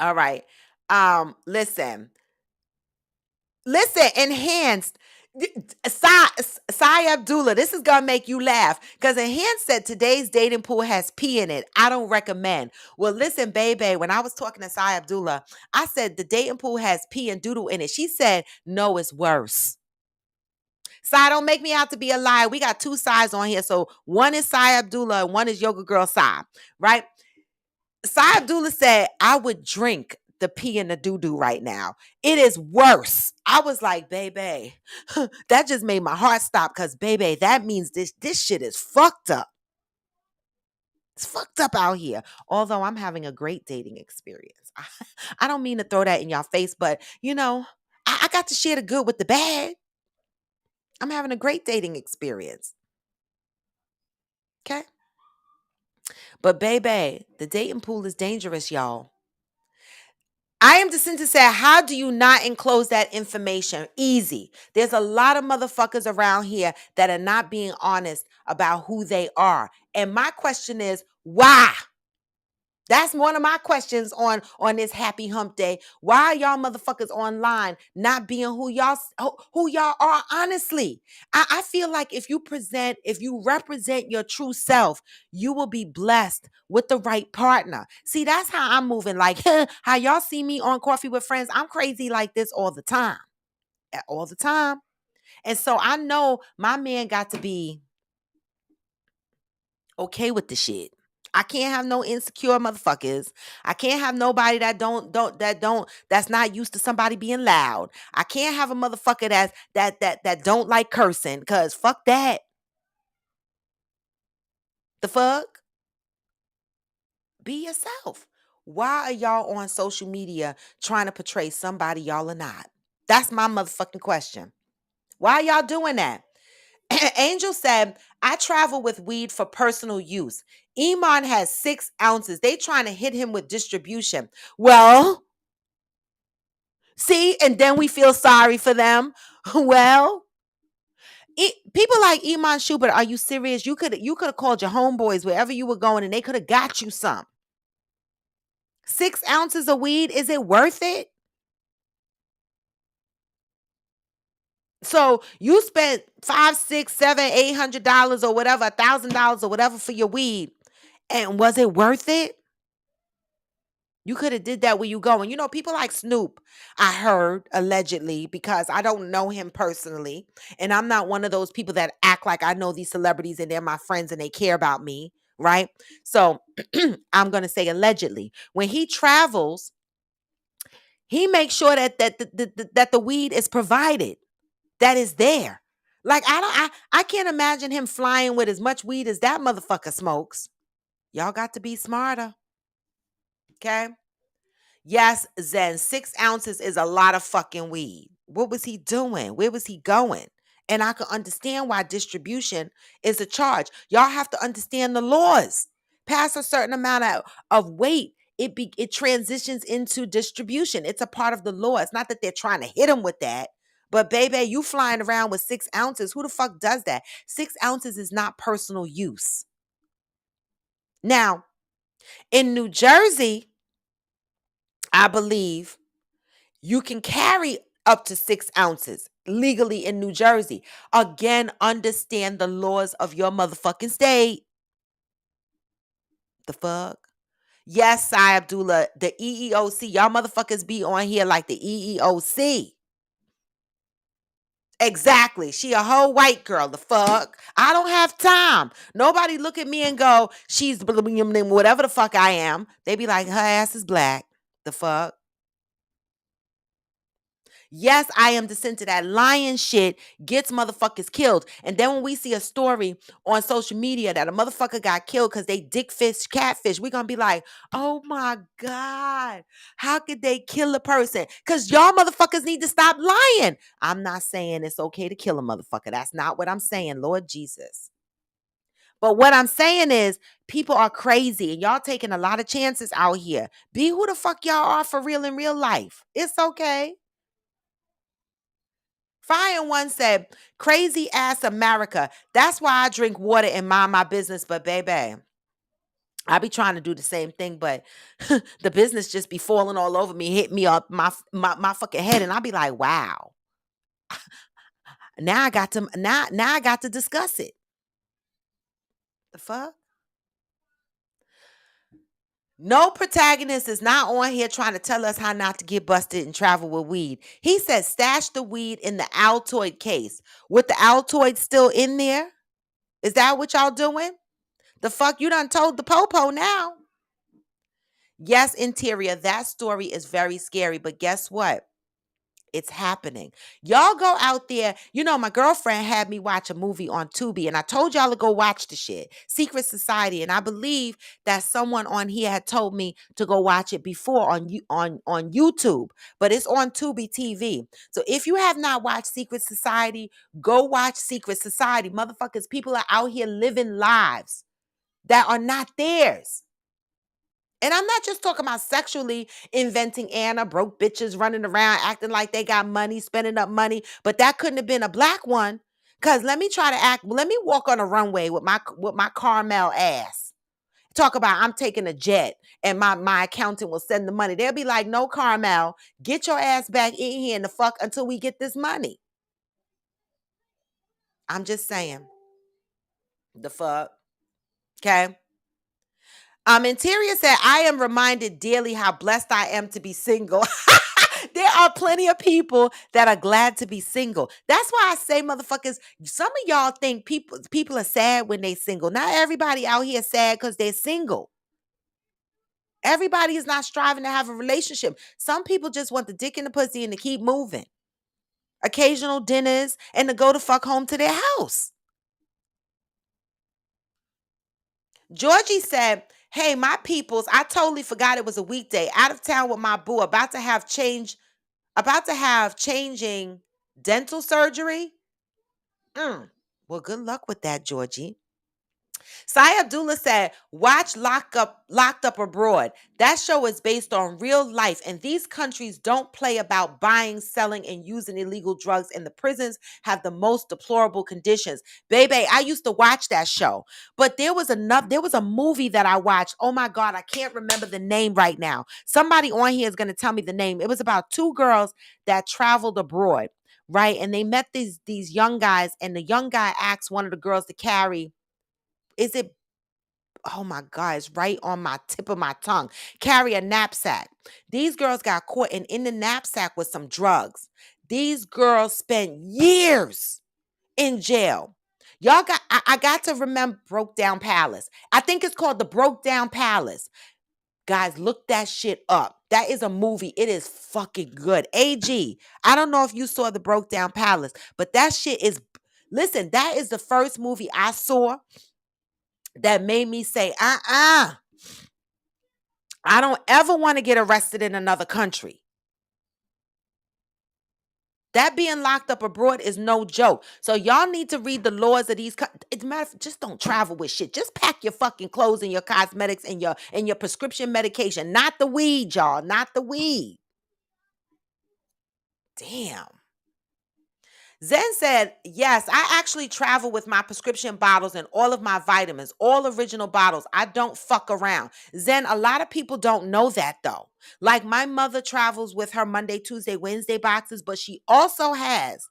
All right. Listen, enhanced. Sai Abdullah, this is gonna make you laugh. Because Enhance said today's dating pool has pee in it. I don't recommend. Well, listen, baby, when I was talking to Sai Abdullah, I said the dating pool has pee and doodle in it. She said, no, it's worse. Sai, don't make me out to be a liar. We got two sides on here. So one is Sai Abdullah and one is Yoga Girl Sai, right? Sai Abdullah said, I would drink the pee and the doo doo right now. It is worse. I was like, baby, that just made my heart stop because, baby, that means this shit is fucked up. It's fucked up out here. Although I'm having a great dating experience. I don't mean to throw that in your face, but, I got to share the good with the bad. I'm having a great dating experience. Okay? But, baby, the dating pool is dangerous, y'all. I am Jacinta said, how do you not enclose that information? Easy. There's a lot of motherfuckers around here that are not being honest about who they are. And my question is, why? That's one of my questions on this happy hump day. Why are y'all motherfuckers online not being who y'all are honestly? I feel like if you represent your true self, you will be blessed with the right partner. See, that's how I'm moving. Like how y'all see me on Coffee with Friends. I'm crazy like this all the time. All the time. And so I know my man got to be okay with the shit. I can't have no insecure motherfuckers. I can't have nobody that's not used to somebody being loud. I can't have a motherfucker that don't like cursing, cause fuck that. The fuck? Be yourself. Why are y'all on social media trying to portray somebody y'all are not? That's my motherfucking question. Why are y'all doing that? Angel said, I travel with weed for personal use. Iman has 6 ounces. They trying to hit him with distribution. Well, see, and then we feel sorry for them. Well, people like Iman Schubert, are you serious? You could have called your homeboys wherever you were going and they could have got you some. 6 ounces of weed, is it worth it? So you spent five, six, seven, $800 or whatever, $1,000 or whatever for your weed. And was it worth it? You could have did that where you going. People like Snoop, I heard allegedly, because I don't know him personally. And I'm not one of those people that act like I know these celebrities and they're my friends and they care about me. Right. So I'm going to say allegedly. When he travels, he makes sure that the weed is provided, that is there. Like I can't imagine him flying with as much weed as that motherfucker smokes. Y'all got to be smarter. Okay. Yes, Zen, 6 ounces is a lot of fucking weed. What was he doing? Where was he going? And I can understand why distribution is a charge. Y'all have to understand the laws. Past a certain amount of weight, it transitions into distribution. It's a part of the law. It's not that they're trying to hit him with that. But baby, you flying around with 6 ounces. Who the fuck does that? 6 ounces is not personal use. Now, in New Jersey, I believe you can carry up to 6 ounces legally in New Jersey. Again, understand the laws of your motherfucking state. The fuck? Yes, Sai Abdullah, the EEOC. Y'all motherfuckers be on here like the EEOC. Exactly. She a whole white girl. The fuck? I don't have time. Nobody look at me and go, she's whatever the fuck I am. They be like, her ass is black. The fuck? Yes, I am descent to that lion shit gets motherfuckers killed. And then when we see a story on social media that a motherfucker got killed because they dick fish, catfish, we're going to be like, oh my God, how could they kill a person? Because y'all motherfuckers need to stop lying. I'm not saying it's okay to kill a motherfucker. That's not what I'm saying, Lord Jesus. But what I'm saying is people are crazy and y'all taking a lot of chances out here. Be who the fuck y'all are for real in real life. It's okay. Fire One said, crazy ass America. That's why I drink water and mind my business. But baby, I be trying to do the same thing, but the business just be falling all over me, hit me up my fucking head. And I be like, wow. Now I got to discuss it. The fuck? No protagonist is not on here trying to tell us how not to get busted and travel with weed. He said stash the weed in the Altoid case. With the Altoid still in there? Is that what y'all doing? The fuck you done told the popo now. Yes, interior, that story is very scary, but guess what? It's happening. Y'all go out there. You know, my girlfriend had me watch a movie on Tubi, and I told y'all to go watch the shit, Secret Society. And I believe that someone on here had told me to go watch it before on YouTube, but it's on Tubi TV. So if you have not watched Secret Society, go watch Secret Society. Motherfuckers, people are out here living lives that are not theirs. And I'm not just talking about sexually inventing Anna, broke bitches running around acting like they got money, spending up money, but that couldn't have been a black one. Cause let me walk on a runway with my Carmel ass. Talk about I'm taking a jet and my accountant will send the money. They'll be like, no, Carmel, get your ass back in here and the fuck until we get this money. I'm just saying. The fuck. Okay. Interior said, I am reminded daily how blessed I am to be single. There are plenty of people that are glad to be single. That's why I say, motherfuckers, some of y'all think people are sad when they single. Not everybody out here sad because they're single. Everybody is not striving to have a relationship. Some people just want the dick in the pussy and to keep moving. Occasional dinners and to go the fuck home to their house. Georgie said, hey, my peoples, I totally forgot it was a weekday. Out of town with my boo, about to have changing dental surgery. Well, good luck with that, Georgie. Sai Abdullah said, watch Locked Up Abroad. That show is based on real life, and these countries don't play about buying, selling, and using illegal drugs, and the prisons have the most deplorable conditions. Baby, I used to watch that show, but there was a movie that I watched. Oh my God, I can't remember the name right now. Somebody on here is going to tell me the name. It was about two girls that traveled abroad, right? And they met these young guys, and the young guy asked one of the girls to carry, is it, oh my God, it's right on my tip of my tongue. Carry a knapsack. These girls got caught, and in the knapsack was some drugs. These girls spent years in jail. I got to remember Broke Down Palace. I think it's called the Broke Down Palace. Guys, look that shit up. That is a movie. It is fucking good. AG, I don't know if you saw the Broke Down Palace, but that shit is, listen, that is the first movie I saw that made me say, I don't ever want to get arrested in another country. That being locked up abroad is no joke. So y'all need to read the laws of these. It's matter of, just don't travel with shit. Just pack your fucking clothes and your cosmetics and your prescription medication. Not the weed, y'all. Not the weed. Damn. Zen said, yes, I actually travel with my prescription bottles and all of my vitamins, all original bottles. I don't fuck around. Zen, a lot of people don't know that though. Like my mother travels with her Monday, Tuesday, Wednesday boxes, but she also has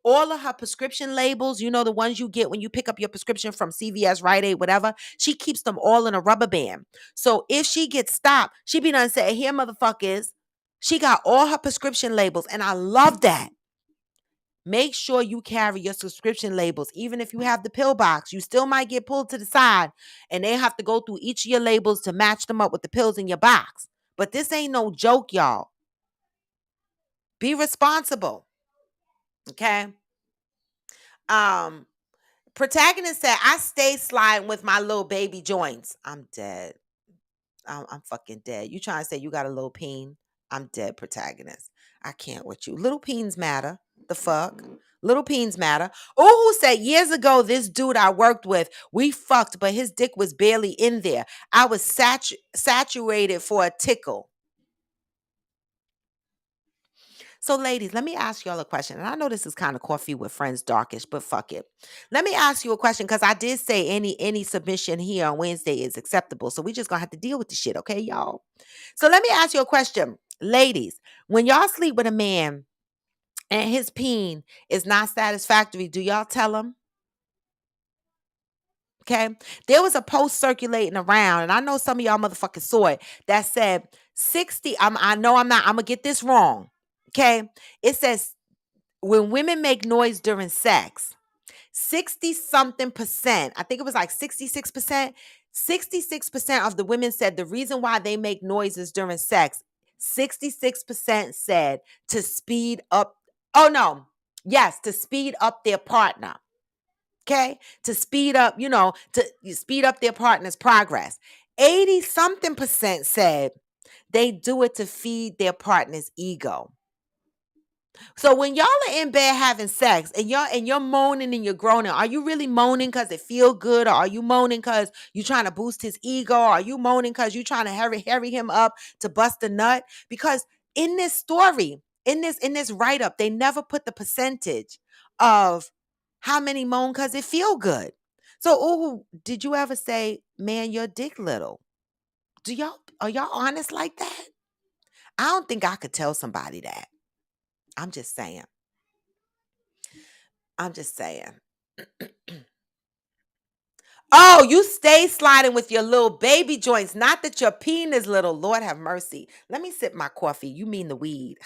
all of her prescription labels, you know, the ones you get when you pick up your prescription from CVS, Rite Aid, whatever. She keeps them all in a rubber band. So if she gets stopped, she be done say, here, motherfuckers. She got all her prescription labels, and I love that. Make sure you carry your subscription labels. Even if you have the pill box, you still might get pulled to the side and they have to go through each of your labels to match them up with the pills in your box. But this ain't no joke, y'all. Be responsible. Okay? Protagonist said, I stay sliding with my little baby joints. I'm dead. I'm fucking dead. You trying to say you got a little peen? I'm dead, protagonist. I can't with you. Little peens matter. The fuck? Little peens matter. Oh, who said years ago, this dude I worked with, we fucked, but his dick was barely in there. I was saturated for a tickle. So, ladies, let me ask y'all a question. And I know this is kind of coffee with friends darkish, but fuck it. Let me ask you a question because I did say any submission here on Wednesday is acceptable. So we just gonna have to deal with the shit, okay, y'all? So let me ask you a question. Ladies, when y'all sleep with a man and his peen is not satisfactory, do y'all tell him? Okay. There was a post circulating around, and I know some of y'all motherfuckers saw it, that said 60. I know I'm gonna get this wrong. Okay. It says when women make noise during sex, 60 something percent, I think it was like 66%, 66% of the women said the reason why they make noises during sex, 66% said to speed up. Oh no. Yes, to speed up their partner. Okay? To speed up, to speed up their partner's progress. 80 something percent said they do it to feed their partner's ego. So when y'all are in bed having sex and you're moaning and you're groaning, are you really moaning because it feel good, or are you moaning because you trying to boost his ego? Or are you moaning because you trying to hurry him up to bust a nut? Because in this story, in this write up, they never put the percentage of how many moan because it feel good. So, did you ever say, "Man, your dick little"? Are y'all honest like that? I don't think I could tell somebody that. I'm just saying. I'm just saying. Oh, you stay sliding with your little baby joints. Not that your penis little. Lord have mercy. Let me sip my coffee. You mean the weed.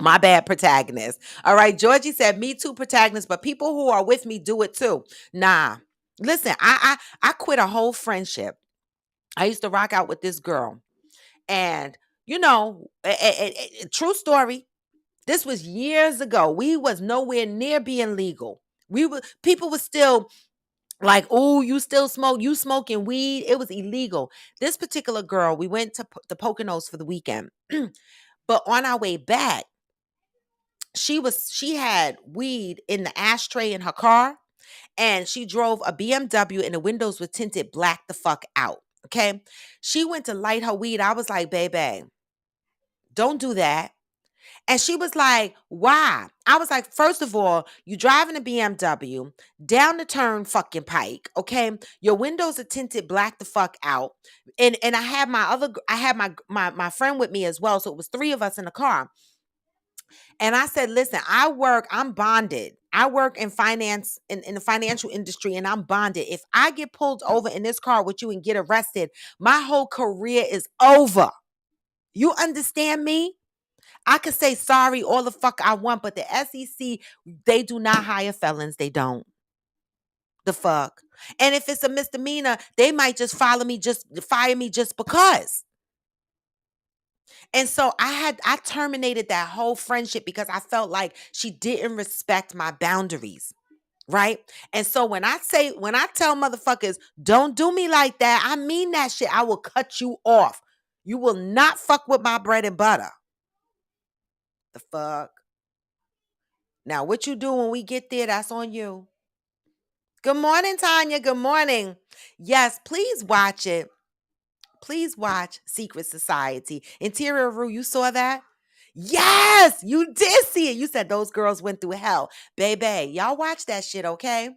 My bad, protagonist. All right. Georgie said, me too, protagonist, but people who are with me do it too. Nah. Listen, I quit a whole friendship. I used to rock out with this girl. And, true story. This was years ago. We was nowhere near being legal. People were still like, oh, you still smoke, you smoking weed. It was illegal. This particular girl, we went to the Poconos for the weekend. But on our way back, she had weed in the ashtray in her car, and she drove a BMW and the windows were tinted black the fuck out. Okay. She went to light her weed. I was like, baby, don't do that. And she was like, why? I was like, first of all, you driving a BMW down the turn fucking pike, okay? Your windows are tinted black the fuck out. And I had my friend with me as well. So it was three of us in the car. And I said, listen, I'm bonded. I work in finance in the financial industry, and I'm bonded. If I get pulled over in this car with you and get arrested, my whole career is over. You understand me? I could say sorry all the fuck I want, but the SEC, they do not hire felons. They don't. The fuck. And if it's a misdemeanor, they might just fire me just because. And so I terminated that whole friendship because I felt like she didn't respect my boundaries. Right. And so when I tell motherfuckers, don't do me like that, I mean that shit. I will cut you off. You will not fuck with my bread and butter. The fuck. Now, what you do when we get there, that's on you. Good morning, Tanya. Good morning. Yes, please watch it. Please watch Secret Society. Interior Rue, you saw that? Yes, you did see it. You said those girls went through hell. Baby, y'all watch that shit, okay?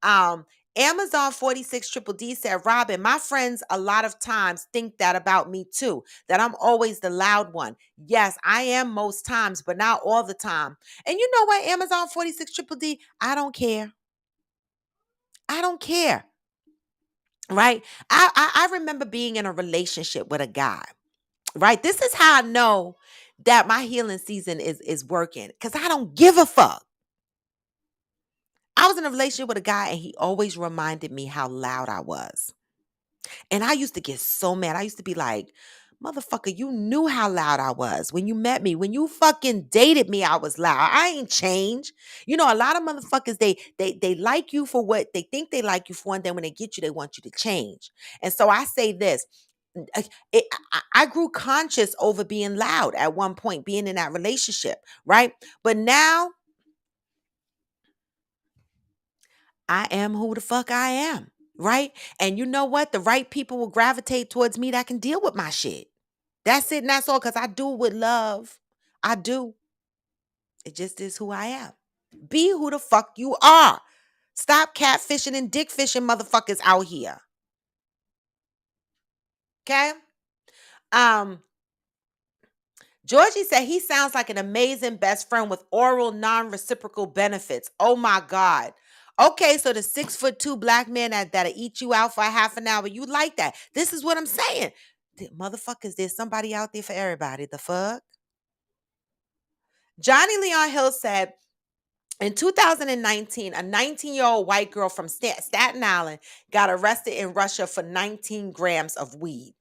Um, Amazon 46 Triple D said, Robin, my friends a lot of times think that about me too, that I'm always the loud one. Yes, I am most times, but not all the time. And you know what, Amazon 46 Triple D, I don't care. I don't care. Right? I remember being in a relationship with a guy. Right? This is how I know that my healing season is working, because I don't give a fuck. I was in a relationship with a guy and he always reminded me how loud I was. And I used to get so mad. I used to be like, motherfucker, you knew how loud I was when you met me. When you fucking dated me, I was loud. I ain't changed. You know, a lot of motherfuckers, they like you for what they think they like you for, and then when they get you, they want you to change. And so I say this. I grew conscious over being loud at one point, being in that relationship, right? But now I am who the fuck I am, right? And you know what? The right people will gravitate towards me that can deal with my shit. That's it, and that's all, because I do it with love. I do. It just is who I am. Be who the fuck you are. Stop catfishing and dick fishing motherfuckers out here. Okay? Um, Georgie said he sounds like an amazing best friend with oral non-reciprocal benefits. Oh my God. Okay, so the 6'2" black man that'll eat you out for a half an hour. You like that. This is what I'm saying. Motherfuckers, there's somebody out there for everybody. The fuck? Johnny Leon Hill said in 2019, a 19-year-old white girl from Staten Island got arrested in Russia for 19 grams of weed.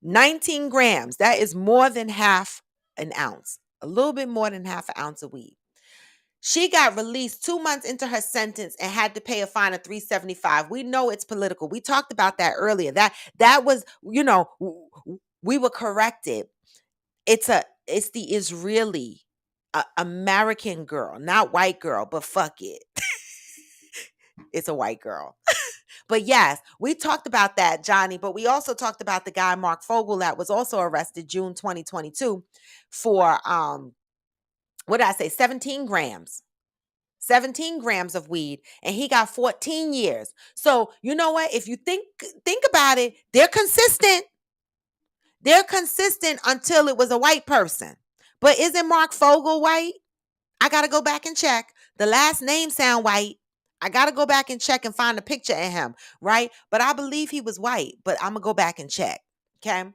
19 grams. That is more than half an ounce, a little bit more than half an ounce of weed. She got released 2 months into her sentence and had to pay a fine of 375. We know it's political. We talked about that earlier. That was, we were corrected. It's the Israeli American girl, not white girl, but fuck it. It's a white girl. But yes, we talked about that, Johnny, but we also talked about the guy, Mark Fogel, that was also arrested June 2022 for, what did I say, 17 grams. 17 grams of weed, and he got 14 years. So, you know what? If you think about it, they're consistent. They're consistent until it was a white person. But isn't Mark Fogel white? I got to go back and check. The last name sound white. I got to go back and check and find a picture of him, right? But I believe he was white, but I'm going to go back and check. Okay?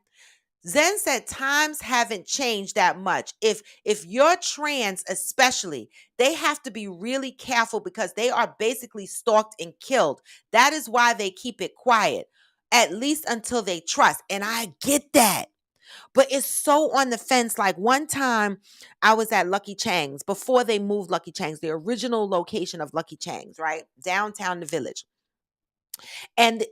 Zen said times haven't changed that much. If you're trans especially, they have to be really careful because they are basically stalked and killed. That is why they keep it quiet, at least until they trust. And I get that. But it's so on the fence. Like one time I was at Lucky Chang's before they moved Lucky Chang's, the original location of Lucky Chang's, right? Downtown the village. And,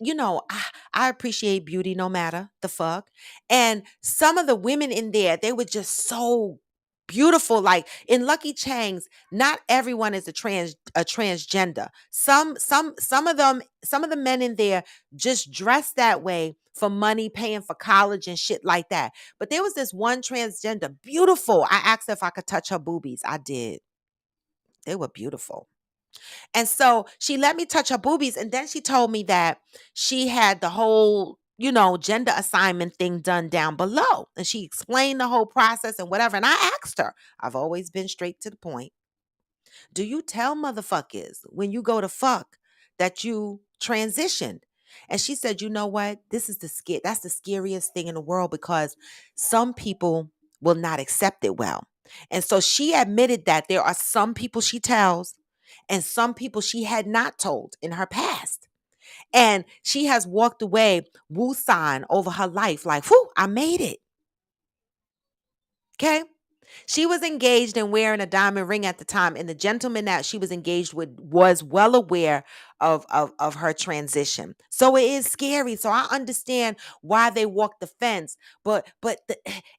I appreciate beauty no matter the fuck. And some of the women in there, they were just so beautiful. Like in Lucky Chang's, not everyone is a transgender. Some of the men in there just dress that way for money, paying for college and shit like that. But there was this one transgender, beautiful. I asked her if I could touch her boobies. I did. They were beautiful. And so she let me touch her boobies. And then she told me that she had the whole, gender assignment thing done down below. And she explained the whole process and whatever. And I asked her, I've always been straight to the point. Do you tell motherfuckers when you go to fuck that you transitioned? And she said, you know what? That's the scariest thing in the world because some people will not accept it well. And so she admitted that there are some people she tells and some people she had not told in her past. And she has walked away woo-sign over her life like, whew, I made it. Okay? She was engaged and wearing a diamond ring at the time, and the gentleman that she was engaged with was well aware of her transition. So it is scary. So I understand why they walk the fence, but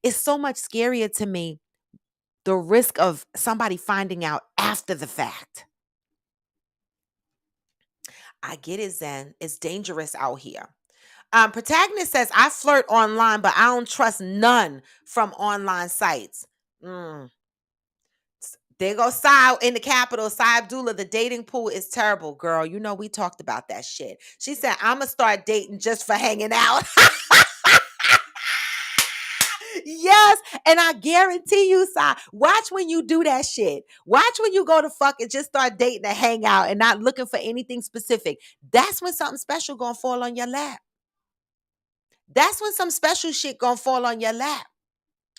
it's so much scarier to me the risk of somebody finding out after the fact. I get it, Zen. It's dangerous out here. Protagonist says, I flirt online, but I don't trust none from online sites. Mm. There goes Sai in the capital. Sai Abdullah, the dating pool is terrible, girl. You know, we talked about that shit. She said, I'm going to start dating just for hanging out. Yes. And I guarantee you, Sai, watch when you do that shit. Watch when you go to fuck and just start dating and hang out and not looking for anything specific. That's when something special going to fall on your lap. That's when some special shit going to fall on your lap.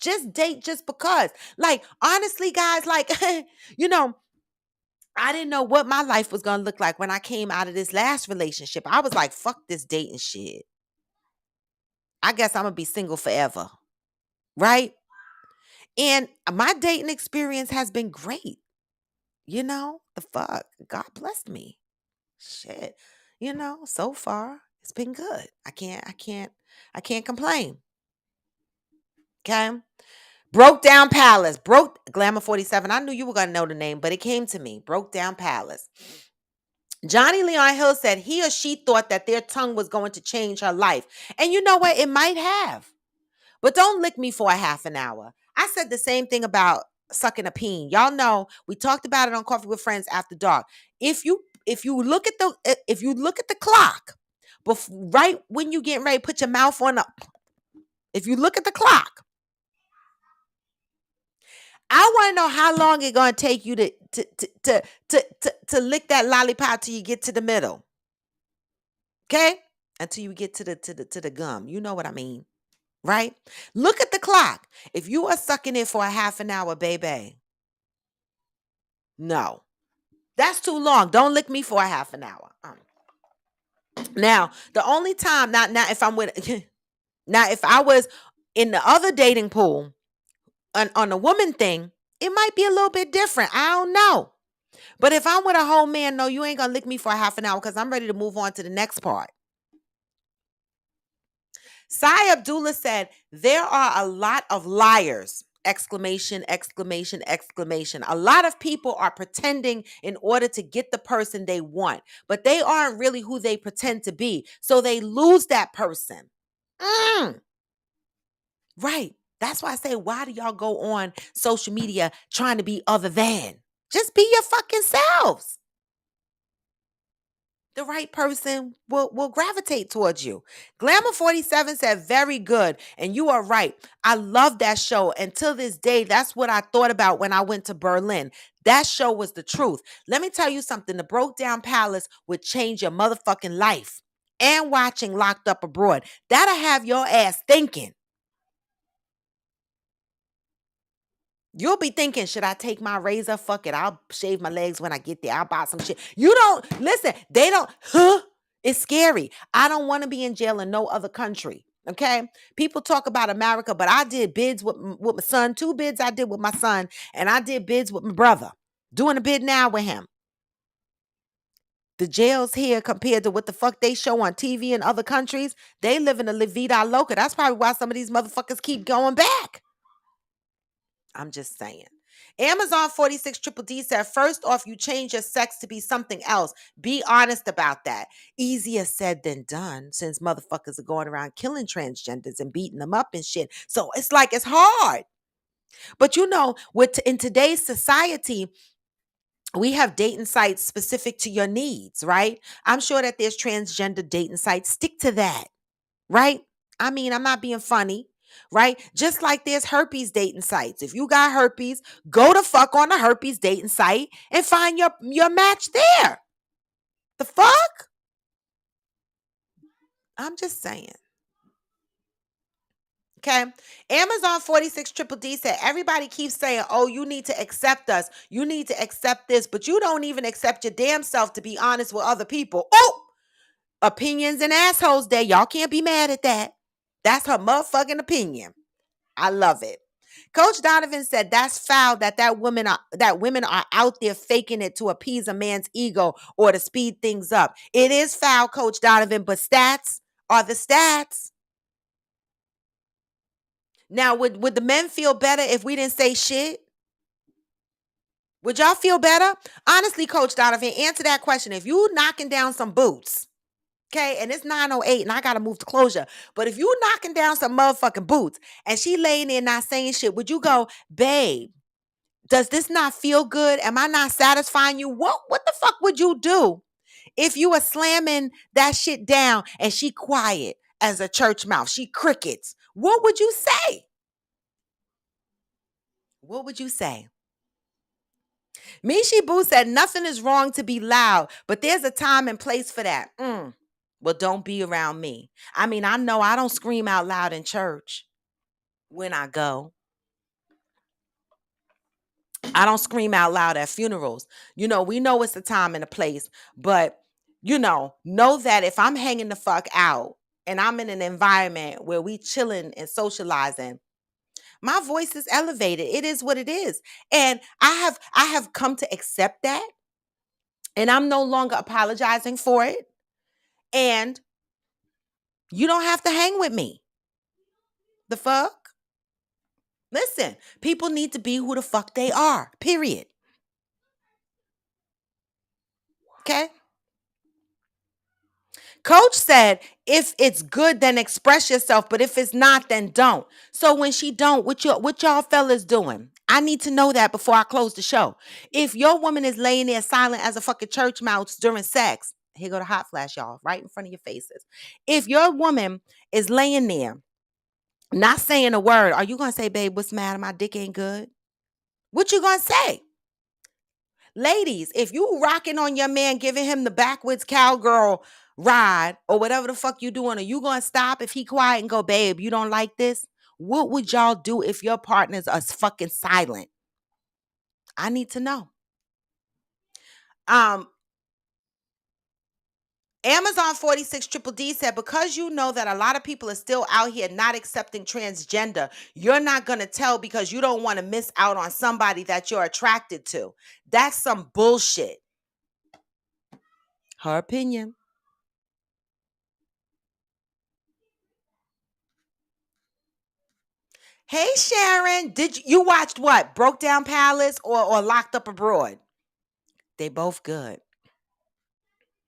Just date just because. Like, honestly, guys, like, I didn't know what my life was going to look like when I came out of this last relationship. I was like, fuck this dating shit. I guess I'm going to be single forever. Right? And my dating experience has been great. The fuck. God blessed me. Shit. So far it's been good. I can't complain. Okay? Broke Down Palace. Glamour 47. I knew you were going to know the name, but it came to me. Broke Down Palace. Johnny Leon Hill said he or she thought that their tongue was going to change her life. And you know what? It might have. But don't lick me for a half an hour. I said the same thing about sucking a peen. Y'all know we talked about it on Coffee with Friends After Dark. If you look at the clock, right when you getting ready to put your mouth on the, if you look at the clock, I want to know how long it gonna take you to lick that lollipop till you get to the middle. Okay? Until you get to the gum. You know what I mean, right? Look at the clock. If you are sucking it for a half an hour, baby, no. That's too long. Don't lick me for a half an hour. Now, the only time, now if I'm with now if I was in the other dating pool on the woman thing, it might be a little bit different. I don't know. But if I'm with a whole man, no, you ain't gonna lick me for a half an hour because I'm ready to move on to the next part. Sai Abdullah said, there are a lot of liars. Exclamation, exclamation, exclamation. A lot of people are pretending in order to get the person they want, but they aren't really who they pretend to be. So they lose that person. Right. That's why I say, why do y'all go on social media trying to be other than? Just be your fucking selves. The right person will gravitate towards you. Glamour 47 said, very good. And you are right. I love that show. Until this day, that's what I thought about when I went to Berlin. That show was the truth. Let me tell you something. The Broke Down Palace would change your motherfucking life. And watching Locked Up Abroad. That'll have your ass thinking. You'll be thinking, should I take my razor? Fuck it. I'll shave my legs when I get there. I'll buy some shit. You don't, listen, they don't, It's scary. I don't want to be in jail in no other country. Okay? People talk about America, but I did bids with my son. 2 bids I did with my son, and I did bids with my brother. Doing a bid now with him. The jails here compared to what the fuck they show on TV in other countries, they live in a La Vida Loca. That's probably why some of these motherfuckers keep going back. I'm just saying. Amazon 46 Triple D said, first off, you change your sex to be something else. Be honest about that. Easier said than done, since motherfuckers are going around killing transgenders and beating them up and shit. So it's like it's hard. But you know, in today's society, we have dating sites specific to your needs, right? I'm sure that there's transgender dating sites. Stick to that, right? I mean, I'm not being funny, right? Just like there's herpes dating sites. If you got herpes, go to fuck on a herpes dating site and find your match there. The fuck? I'm just saying. Okay. Amazon 46 Triple D said, everybody keeps saying, oh, you need to accept us. You need to accept this, but you don't even accept your damn self to be honest with other people. Oh, opinions and assholes day. Y'all can't be mad at that. That's her motherfucking opinion. I love it. Coach Donovan said that's foul that women are out there faking it to appease a man's ego or to speed things up. It is foul, Coach Donovan, but stats are the stats. Now, would the men feel better if we didn't say shit? Would y'all feel better? Honestly, Coach Donovan, answer that question. If you knocking down some boots, okay, and it's 9:08 and I gotta move to closure. But if you knocking down some motherfucking boots and she laying there not saying shit, would you go, babe, does this not feel good? Am I not satisfying you? What the fuck would you do if you were slamming that shit down and she quiet as a church mouse? She crickets. What would you say? What would you say? Mishi Boo said nothing is wrong to be loud, but there's a time and place for that. Well, don't be around me. I mean, I know I don't scream out loud in church when I go. I don't scream out loud at funerals. You know, we know it's a time and a place, but know that if I'm hanging the fuck out and I'm in an environment where we chilling and socializing, my voice is elevated. It is what it is. And I have come to accept that. And I'm no longer apologizing for it. And you don't have to hang with me. The fuck? Listen, people need to be who the fuck they are. Period. Okay? Coach said, if it's good, then express yourself. But if it's not, then don't. So when she don't, what y'all fellas doing? I need to know that before I close the show. If your woman is laying there silent as a fucking church mouse during sex, here go the hot flash, y'all, right in front of your faces. If your woman is laying there, not saying a word, are you going to say, babe, what's the matter? My dick ain't good? What you gonna say? Ladies, if you rocking on your man, giving him the backwoods cowgirl ride or whatever the fuck you doing, are you gonna stop if he quiet and go, babe, you don't like this? What would y'all do if your partners are fucking silent? I need to know. Um, Amazon 46 Triple D said, because you know that a lot of people are still out here not accepting transgender, you're not going to tell because you don't want to miss out on somebody that you're attracted to. That's some bullshit. Her opinion. Hey, Sharon, you watched what? Broke Down Palace or Locked Up Abroad? They both good.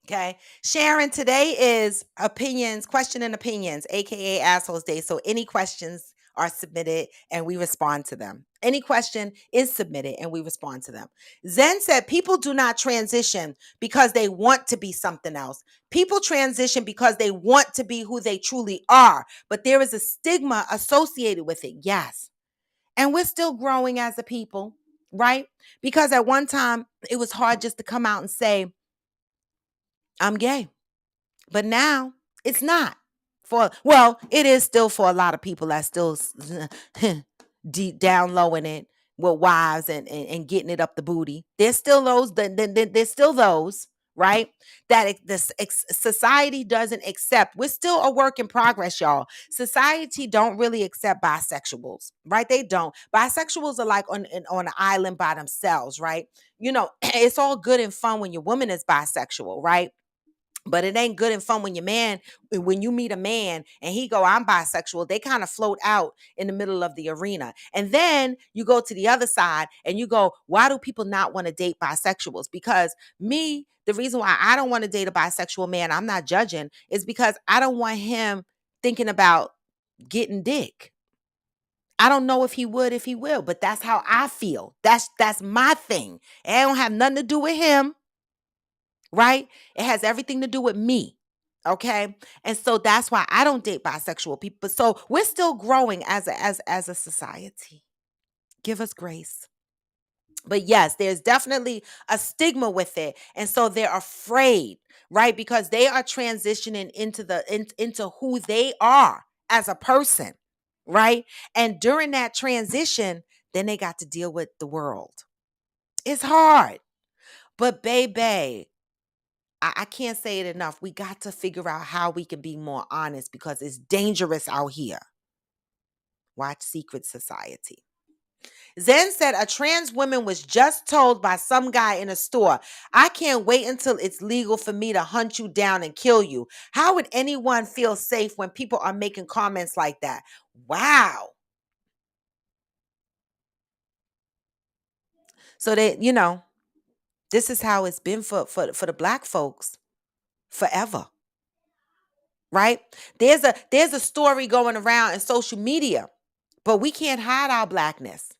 Okay. Sharon, today is opinions, question and opinions, aka Assholes Day. So any questions are submitted and we respond to them. Any question is submitted and we respond to them. Zen said people do not transition because they want to be something else. People transition because they want to be who they truly are, but there is a stigma associated with it. Yes. And we're still growing as a people, right? Because at one time it was hard just to come out and say, I'm gay. But now it's not. It is still for a lot of people that still deep down low in it with wives and getting it up the booty. There's still those, there's still those, right? That society doesn't accept. We're still a work in progress, y'all. Society don't really accept bisexuals, right? They don't. Bisexuals are like on an island by themselves, right? You know, it's all good and fun when your woman is bisexual, right? But it ain't good and fun when you meet a man and he go, I'm bisexual. They kind of float out in the middle of the arena. And then you go to the other side and you go, why do people not want to date bisexuals? Because the reason why I don't want to date a bisexual man, I'm not judging, is because I don't want him thinking about getting dick. I don't know if he would, if he will, but that's how I feel. That's my thing. It don't have nothing to do with him. Right? It has everything to do with me. Okay. And so that's why I don't date bisexual people. So we're still growing as a society. Give us grace. But yes, there's definitely a stigma with it. And so they're afraid, right? Because they are transitioning into who they are as a person, right? And during that transition, then they got to deal with the world. It's hard. But baby, I can't say it enough. We got to figure out how we can be more honest because it's dangerous out here. Watch Secret Society. Zen said a trans woman was just told by some guy in a store, I can't wait until it's legal for me to hunt you down and kill you. How would anyone feel safe when people are making comments like that? Wow. So this is how it's been for the black folks forever. Right? There's a story going around in social media, but we can't hide our blackness.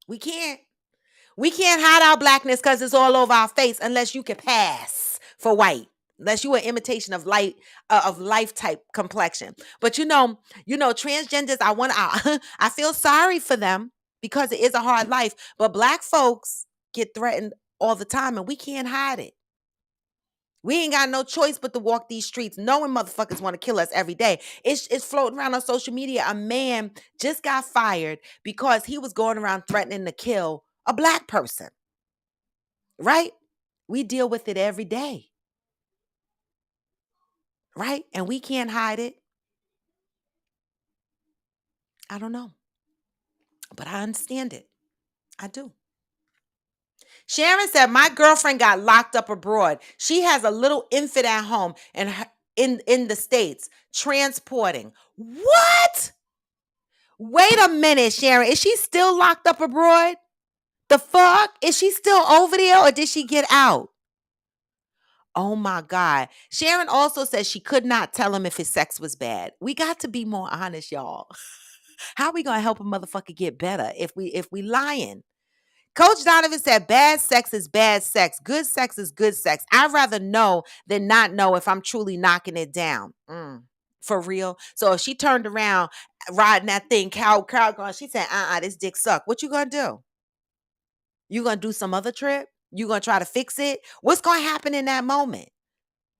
We can't. We can't hide our blackness because it's all over our face unless you can pass for white. Unless you an imitation of life type complexion. But transgenders, I feel sorry for them because it is a hard life. But black folks get threatened all the time and we can't hide it. We ain't got no choice but to walk these streets knowing motherfuckers want to kill us every day. It's floating around on social media. A man just got fired because he was going around threatening to kill a black person. Right? We deal with it every day. Right? And we can't hide it. I don't know. But I understand it. I do. Sharon said, my girlfriend got locked up abroad. She has a little infant at home and in the States transporting. What? Wait a minute, Sharon. Is she still locked up abroad? The fuck? Is she still over there or did she get out? Oh my God. Sharon also says she could not tell him if his sex was bad. We got to be more honest, y'all. How are we gonna help a motherfucker get better if we lying? Coach Donovan said bad sex is bad sex. Good sex is good sex. I'd rather know than not know if I'm truly knocking it down. For real. So if she turned around riding that thing, cow going. She said, this dick suck. What you gonna do? You gonna do some other trip? You gonna try to fix it? What's gonna happen in that moment?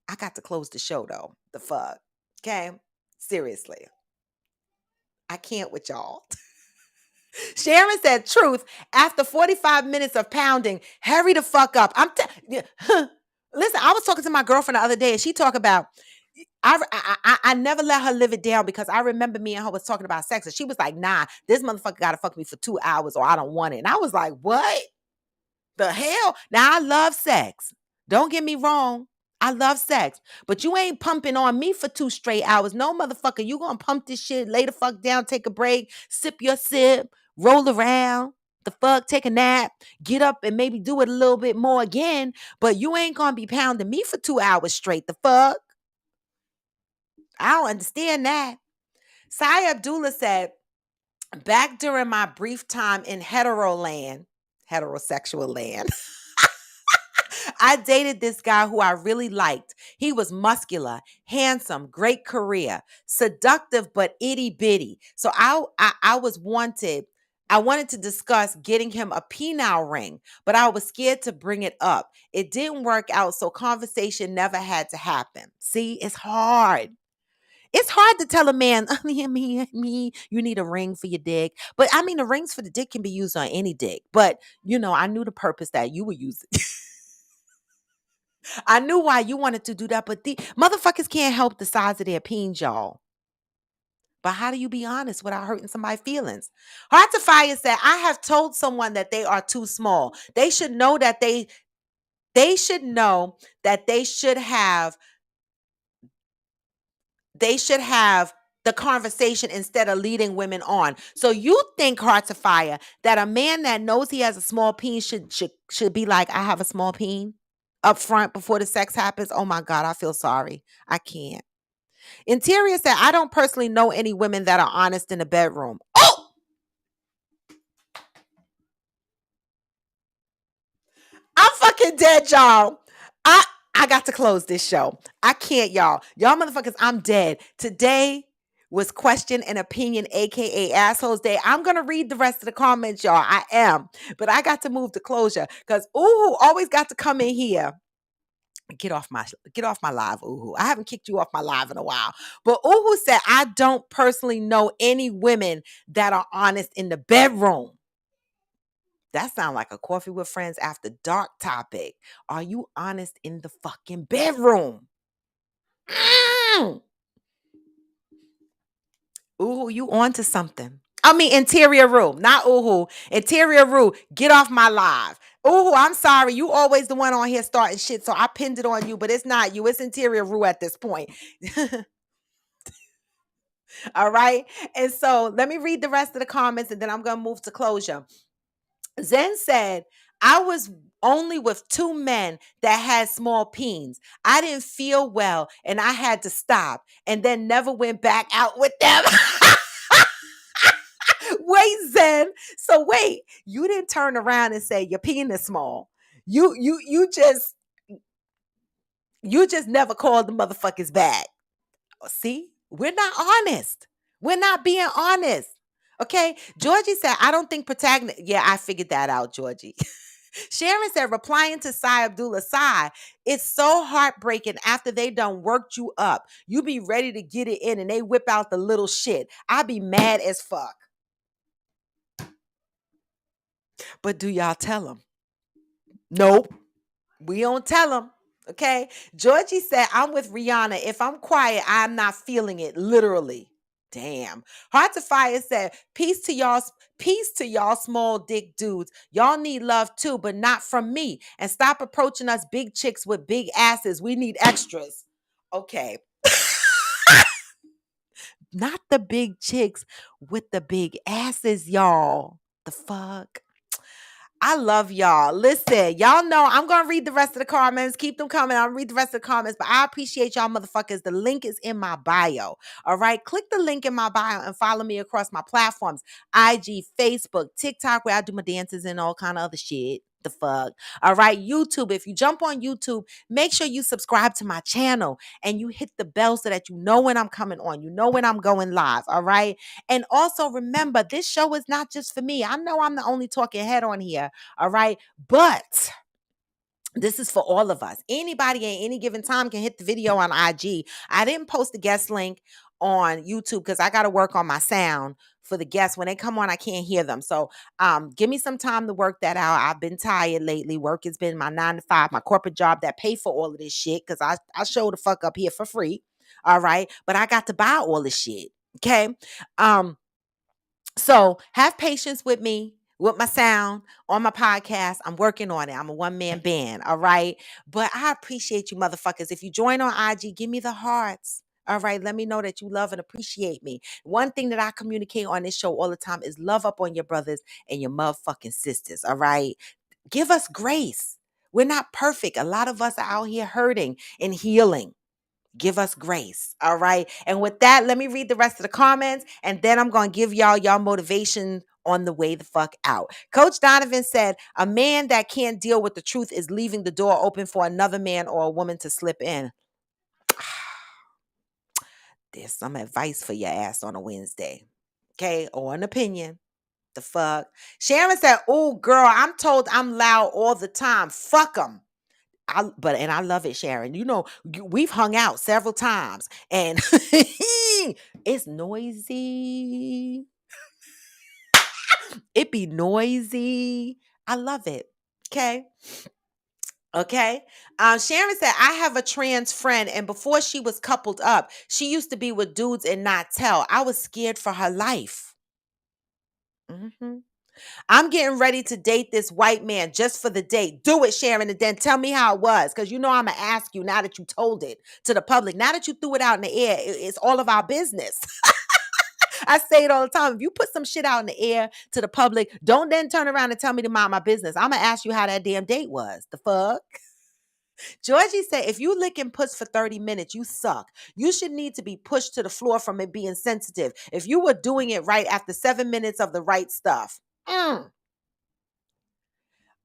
I got to close the show though. The fuck. Okay? Seriously. I can't with y'all. Sharon said, truth, after 45 minutes of pounding, hurry the fuck up. Listen, I was talking to my girlfriend the other day and she talked about, I never let her live it down because I remember me and her was talking about sex and she was like, nah, this motherfucker got to fuck me for 2 hours or I don't want it. And I was like, what the hell? Now I love sex. Don't get me wrong. I love sex, but you ain't pumping on me for 2 straight hours. No, motherfucker, you gonna pump this shit, lay the fuck down, take a break, sip your sip, roll around, the fuck, take a nap, get up and maybe do it a little bit more again, but you ain't gonna be pounding me for 2 hours straight. The fuck? I don't understand that. Sai Abdullah said, back during my brief time in heterosexual land, I dated this guy who I really liked. He was muscular, handsome, great career, seductive but itty bitty. So I was wanted. I wanted to discuss getting him a penile ring, but I was scared to bring it up. It didn't work out, so conversation never had to happen. See, it's hard. It's hard to tell a man, you need a ring for your dick. But I mean, the rings for the dick can be used on any dick. But, I knew the purpose that you would use it. I knew why you wanted to do that, but the motherfuckers can't help the size of their peens, y'all. But how do you be honest without hurting somebody's feelings? Heart to Fire said, I have told someone that they are too small. They should know that they should know that they should have the conversation instead of leading women on. So you think, Heart to Fire, that a man that knows he has a small peen should be like, I have a small peen up front before the sex happens? Oh my God, I feel sorry. I can't. Interior said, I don't personally know any women that are honest in the bedroom. Oh, I'm fucking dead, y'all. I I got to close this show. I can't, y'all. Y'all motherfuckers, I'm dead. Today was question and opinion, aka assholes day. I'm gonna read the rest of the comments, y'all. I am, but I got to move to closure because always got to come in here. Get off my live, Uhu. I haven't kicked you off my live in a while. But Uhu said, I don't personally know any women that are honest in the bedroom. That sounds like a coffee with friends after dark topic. Are you honest in the fucking bedroom? Mm. Ooh, you on to something. I mean, interior room, not ooh. Interior room, get off my live. Ooh, I'm sorry. You always the one on here starting shit, so I pinned it on you, but it's not you. It's interior room at this point. All right. And so let me read the rest of the comments and then I'm going to move to closure. Zen said, I was only with two men that had small peens. I didn't feel well and I had to stop and then never went back out with them. Wait, Zen. So wait, you didn't turn around and say your penis small. You just never called the motherfuckers back. See, we're not honest. We're not being honest. Okay. Georgie said, I don't think protagonist. Yeah, I figured that out, Georgie. Sharon said, replying to Sai Abdullah, Sai, it's so heartbreaking after they done worked you up. You be ready to get it in and they whip out the little shit. I be mad as fuck. But do y'all tell them? Nope. We don't tell them. Okay. Georgie said, I'm with Rihanna. If I'm quiet, I'm not feeling it. Literally. Damn. Heart to Fire said, peace to y'all small dick dudes. Y'all need love too, but not from me. And stop approaching us big chicks with big asses. We need extras. Okay. Not the big chicks with the big asses, y'all. The fuck? I love y'all. Listen, y'all know I'm going to read the rest of the comments. Keep them coming. I'll read the rest of the comments, but I appreciate y'all motherfuckers. The link is in my bio. All right. Click the link in my bio and follow me across my platforms. IG, Facebook, TikTok, where I do my dances and all kind of other shit. The fuck? All right, YouTube. If you jump on YouTube, make sure you subscribe to my channel and you hit the bell so that you know when I'm coming on. You know when I'm going live. All right. And also remember, this show is not just for me. I know I'm the only talking head on here. All right. But this is for all of us. Anybody at any given time can hit the video on IG. I didn't post the guest link on YouTube because I got to work on my sound for the guests. When they come on, I can't hear them. So give me some time to work that out. I've been tired lately. Work has been my 9 to 5, my corporate job that pay for all of this shit because I show the fuck up here for free. All right. But I got to buy all this shit. Okay. So have patience with me, with my sound on my podcast. I'm working on it. I'm a one-man band. All right. But I appreciate you motherfuckers. If you join on IG, give me the hearts. All right. Let me know that you love and appreciate me. One thing that I communicate on this show all the time is love up on your brothers and your motherfucking sisters. All right. Give us grace. We're not perfect. A lot of us are out here hurting and healing. Give us grace. All right. And with that, let me read the rest of the comments and then I'm going to give y'all motivation on the way the fuck out. Coach Donovan said, a man that can't deal with the truth is leaving the door open for another man or a woman to slip in. There's some advice for your ass on a Wednesday. Okay. Or an opinion. The fuck. Sharon said, oh, girl, I'm told I'm loud all the time. Fuck them. And I love it, Sharon. You know, we've hung out several times and it's noisy. It be noisy. I love it. Okay. Okay. Sharon said, I have a trans friend, and before she was coupled up, she used to be with dudes and not tell. I was scared for her life. Mm-hmm. I'm getting ready to date this white man just for the date. Do it, Sharon, and then tell me how it was. Because you know I'm going to ask you now that you told it to the public. Now that you threw it out in the air, it's all of our business. I say it all the time. If you put some shit out in the air to the public, don't then turn around and tell me to mind my business. I'm going to ask you how that damn date was. The fuck? Georgie said, if you licking puss for 30 minutes, you suck. You should need to be pushed to the floor from it being sensitive. If you were doing it right after 7 minutes of the right stuff.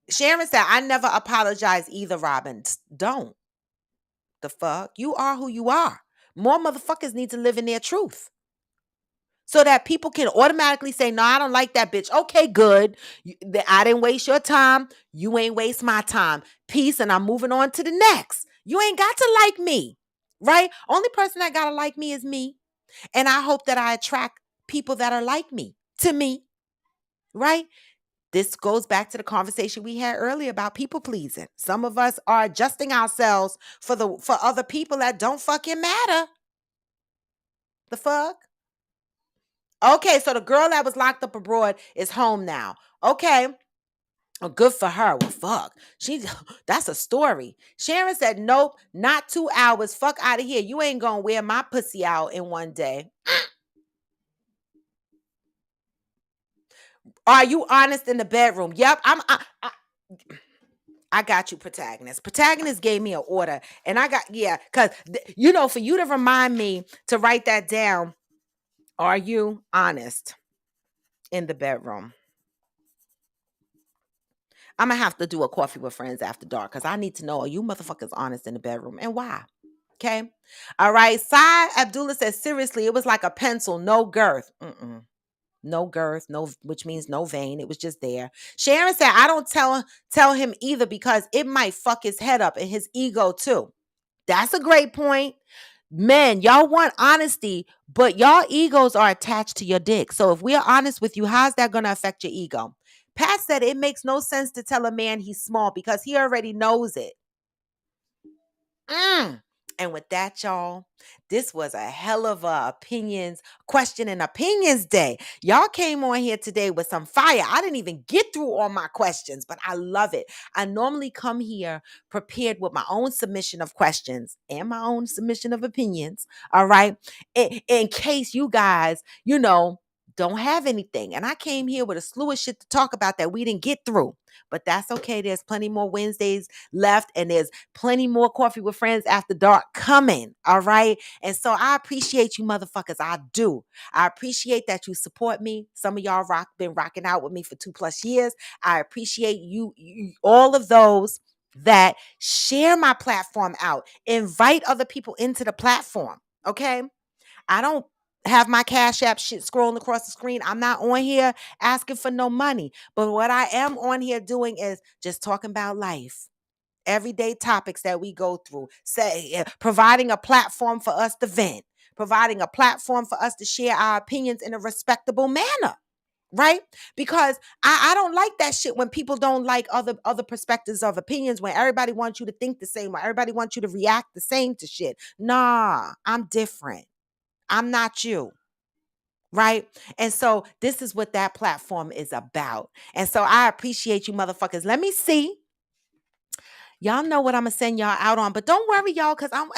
Sharon said, I never apologize either, Robin. Don't. The fuck? You are who you are. More motherfuckers need to live in their truth. So that people can automatically say, no, I don't like that bitch. Okay, good. I didn't waste your time. You ain't waste my time. Peace, and I'm moving on to the next. You ain't got to like me, right? Only person that got to like me is me. And I hope that I attract people that are like me to me, right? This goes back to the conversation we had earlier about people pleasing. Some of us are adjusting ourselves for other people that don't fucking matter. The fuck? Okay, so the girl that was locked up abroad is home now. Okay. Oh, good for her. Well, fuck. That's a story. Sharon said, nope, not 2 hours. Fuck out of here. You ain't gonna wear my pussy out in one day. Are you honest in the bedroom? Yep. I got you, protagonist. Protagonist gave me an order, and I got, yeah, because, for you to remind me to write that down, are you honest in the bedroom? I'm going to have to do a coffee with friends after dark because I need to know, are you motherfuckers honest in the bedroom and why? Okay. All right. Sai Abdullah says, seriously, it was like a pencil, no girth. No girth, no, which means no vein. It was just there. Sharon said, I don't tell him either because it might fuck his head up and his ego too. That's a great point. Men, y'all want honesty, but y'all egos are attached to your dick. So if we're honest with you, how's that going to affect your ego? Pat said it makes no sense to tell a man he's small because he already knows it. And with that, y'all, this was a hell of a question and opinions day. Y'all came on here today with some fire. I didn't even get through all my questions, but I love it. I normally come here prepared with my own submission of questions and my own submission of opinions. All right. In case you guys, don't have anything. And I came here with a slew of shit to talk about that we didn't get through. But that's okay. There's plenty more Wednesdays left, and there's plenty more Coffee with Friends After Dark coming. All right. And so I appreciate you motherfuckers. I do. I appreciate that you support me. Some of y'all been rocking out with me for 2+ years. I appreciate you all of those that share my platform out, invite other people into the platform. Okay. I don't have my Cash App shit scrolling across the screen. I'm not on here asking for no money. But what I am on here doing is just talking about life, everyday topics that we go through, providing a platform for us to vent, providing a platform for us to share our opinions in a respectable manner. Right? Because I don't like that shit when people don't like other perspectives of opinions, when everybody wants you to think the same, when everybody wants you to react the same to shit. Nah, I'm different. I'm not you. Right. And so this is what that platform is about. And so I appreciate you motherfuckers. Let me see. Y'all know what I'm gonna send y'all out on, but don't worry, y'all, because I'm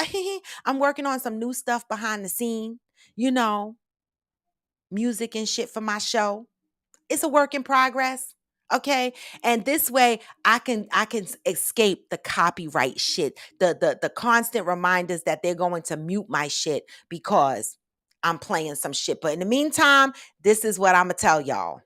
I'm working on some new stuff behind the scene, you know, music and shit for my show. It's a work in progress. Okay. And this way I can escape the copyright shit, the constant reminders that they're going to mute my shit because I'm playing some shit. But in the meantime, this is what I'm gonna tell y'all.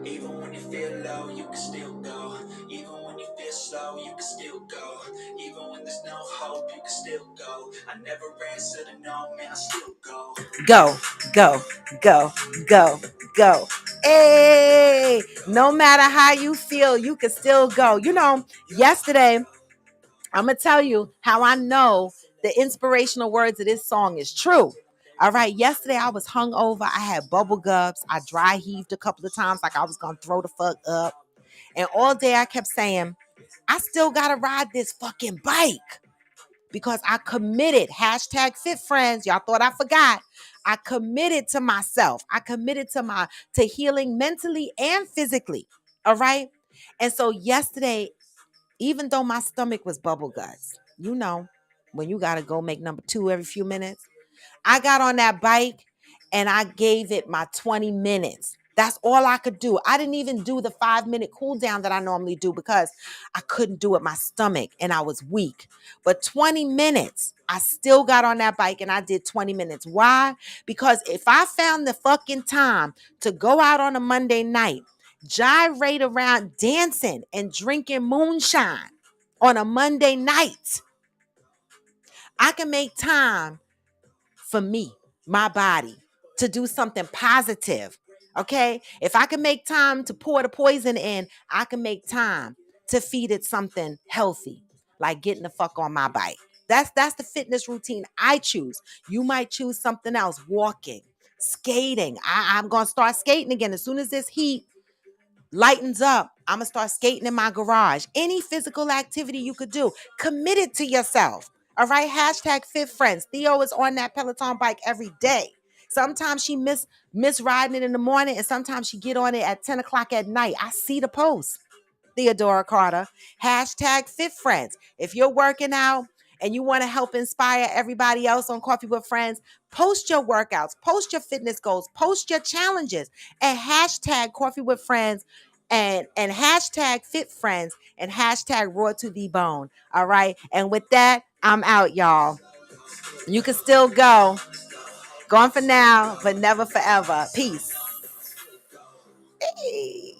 Even when you feel low, you can still go. Even when you feel slow, you can still go. Even when there's no hope, you can still go. I never answer to no, man, I still go. Go, go, go, go, go. Hey, no matter how you feel, you can still go. You know, yesterday, I'm going to tell you how I know the inspirational words of this song is true. All right. Yesterday I was hungover. I had bubble guts. I dry heaved a couple of times like I was going to throw the fuck up. And all day I kept saying, I still got to ride this fucking bike because I committed. Hashtag fit friends. Y'all thought I forgot. I committed to myself. I committed to healing mentally and physically. All right. And so yesterday, even though my stomach was bubble guts, you know, when you got to go make number 2 every few minutes, I got on that bike and I gave it my 20 minutes. That's all I could do. I didn't even do the 5-minute cool down that I normally do because I couldn't do it. My stomach and I was weak. But 20 minutes, I still got on that bike and I did 20 minutes. Why? Because if I found the fucking time to go out on a Monday night, gyrate around dancing and drinking moonshine on a Monday night, I can make time for me, my body, to do something positive. Okay? If I can make time to pour the poison in, I can make time to feed it something healthy, like getting the fuck on my bike. That's the fitness routine I choose. You might choose something else, walking, skating. I'm gonna start skating again as soon as this heat lightens up. I'm gonna start skating in my garage. Any physical activity you could do, commit it to yourself. All right. Hashtag fit friends. Theo is on that Peloton bike every day. Sometimes she miss riding it in the morning, and sometimes she get on it at 10 o'clock at night. I see the post. Theodora Carter. Hashtag fit friends. If you're working out and you want to help inspire everybody else on Coffee with Friends, post your workouts, post your fitness goals, post your challenges, and hashtag Coffee with Friends and hashtag fit friends and hashtag raw to the bone. All right. And with that, I'm out, y'all. You can still go. Gone for now, but never forever. Peace. Hey.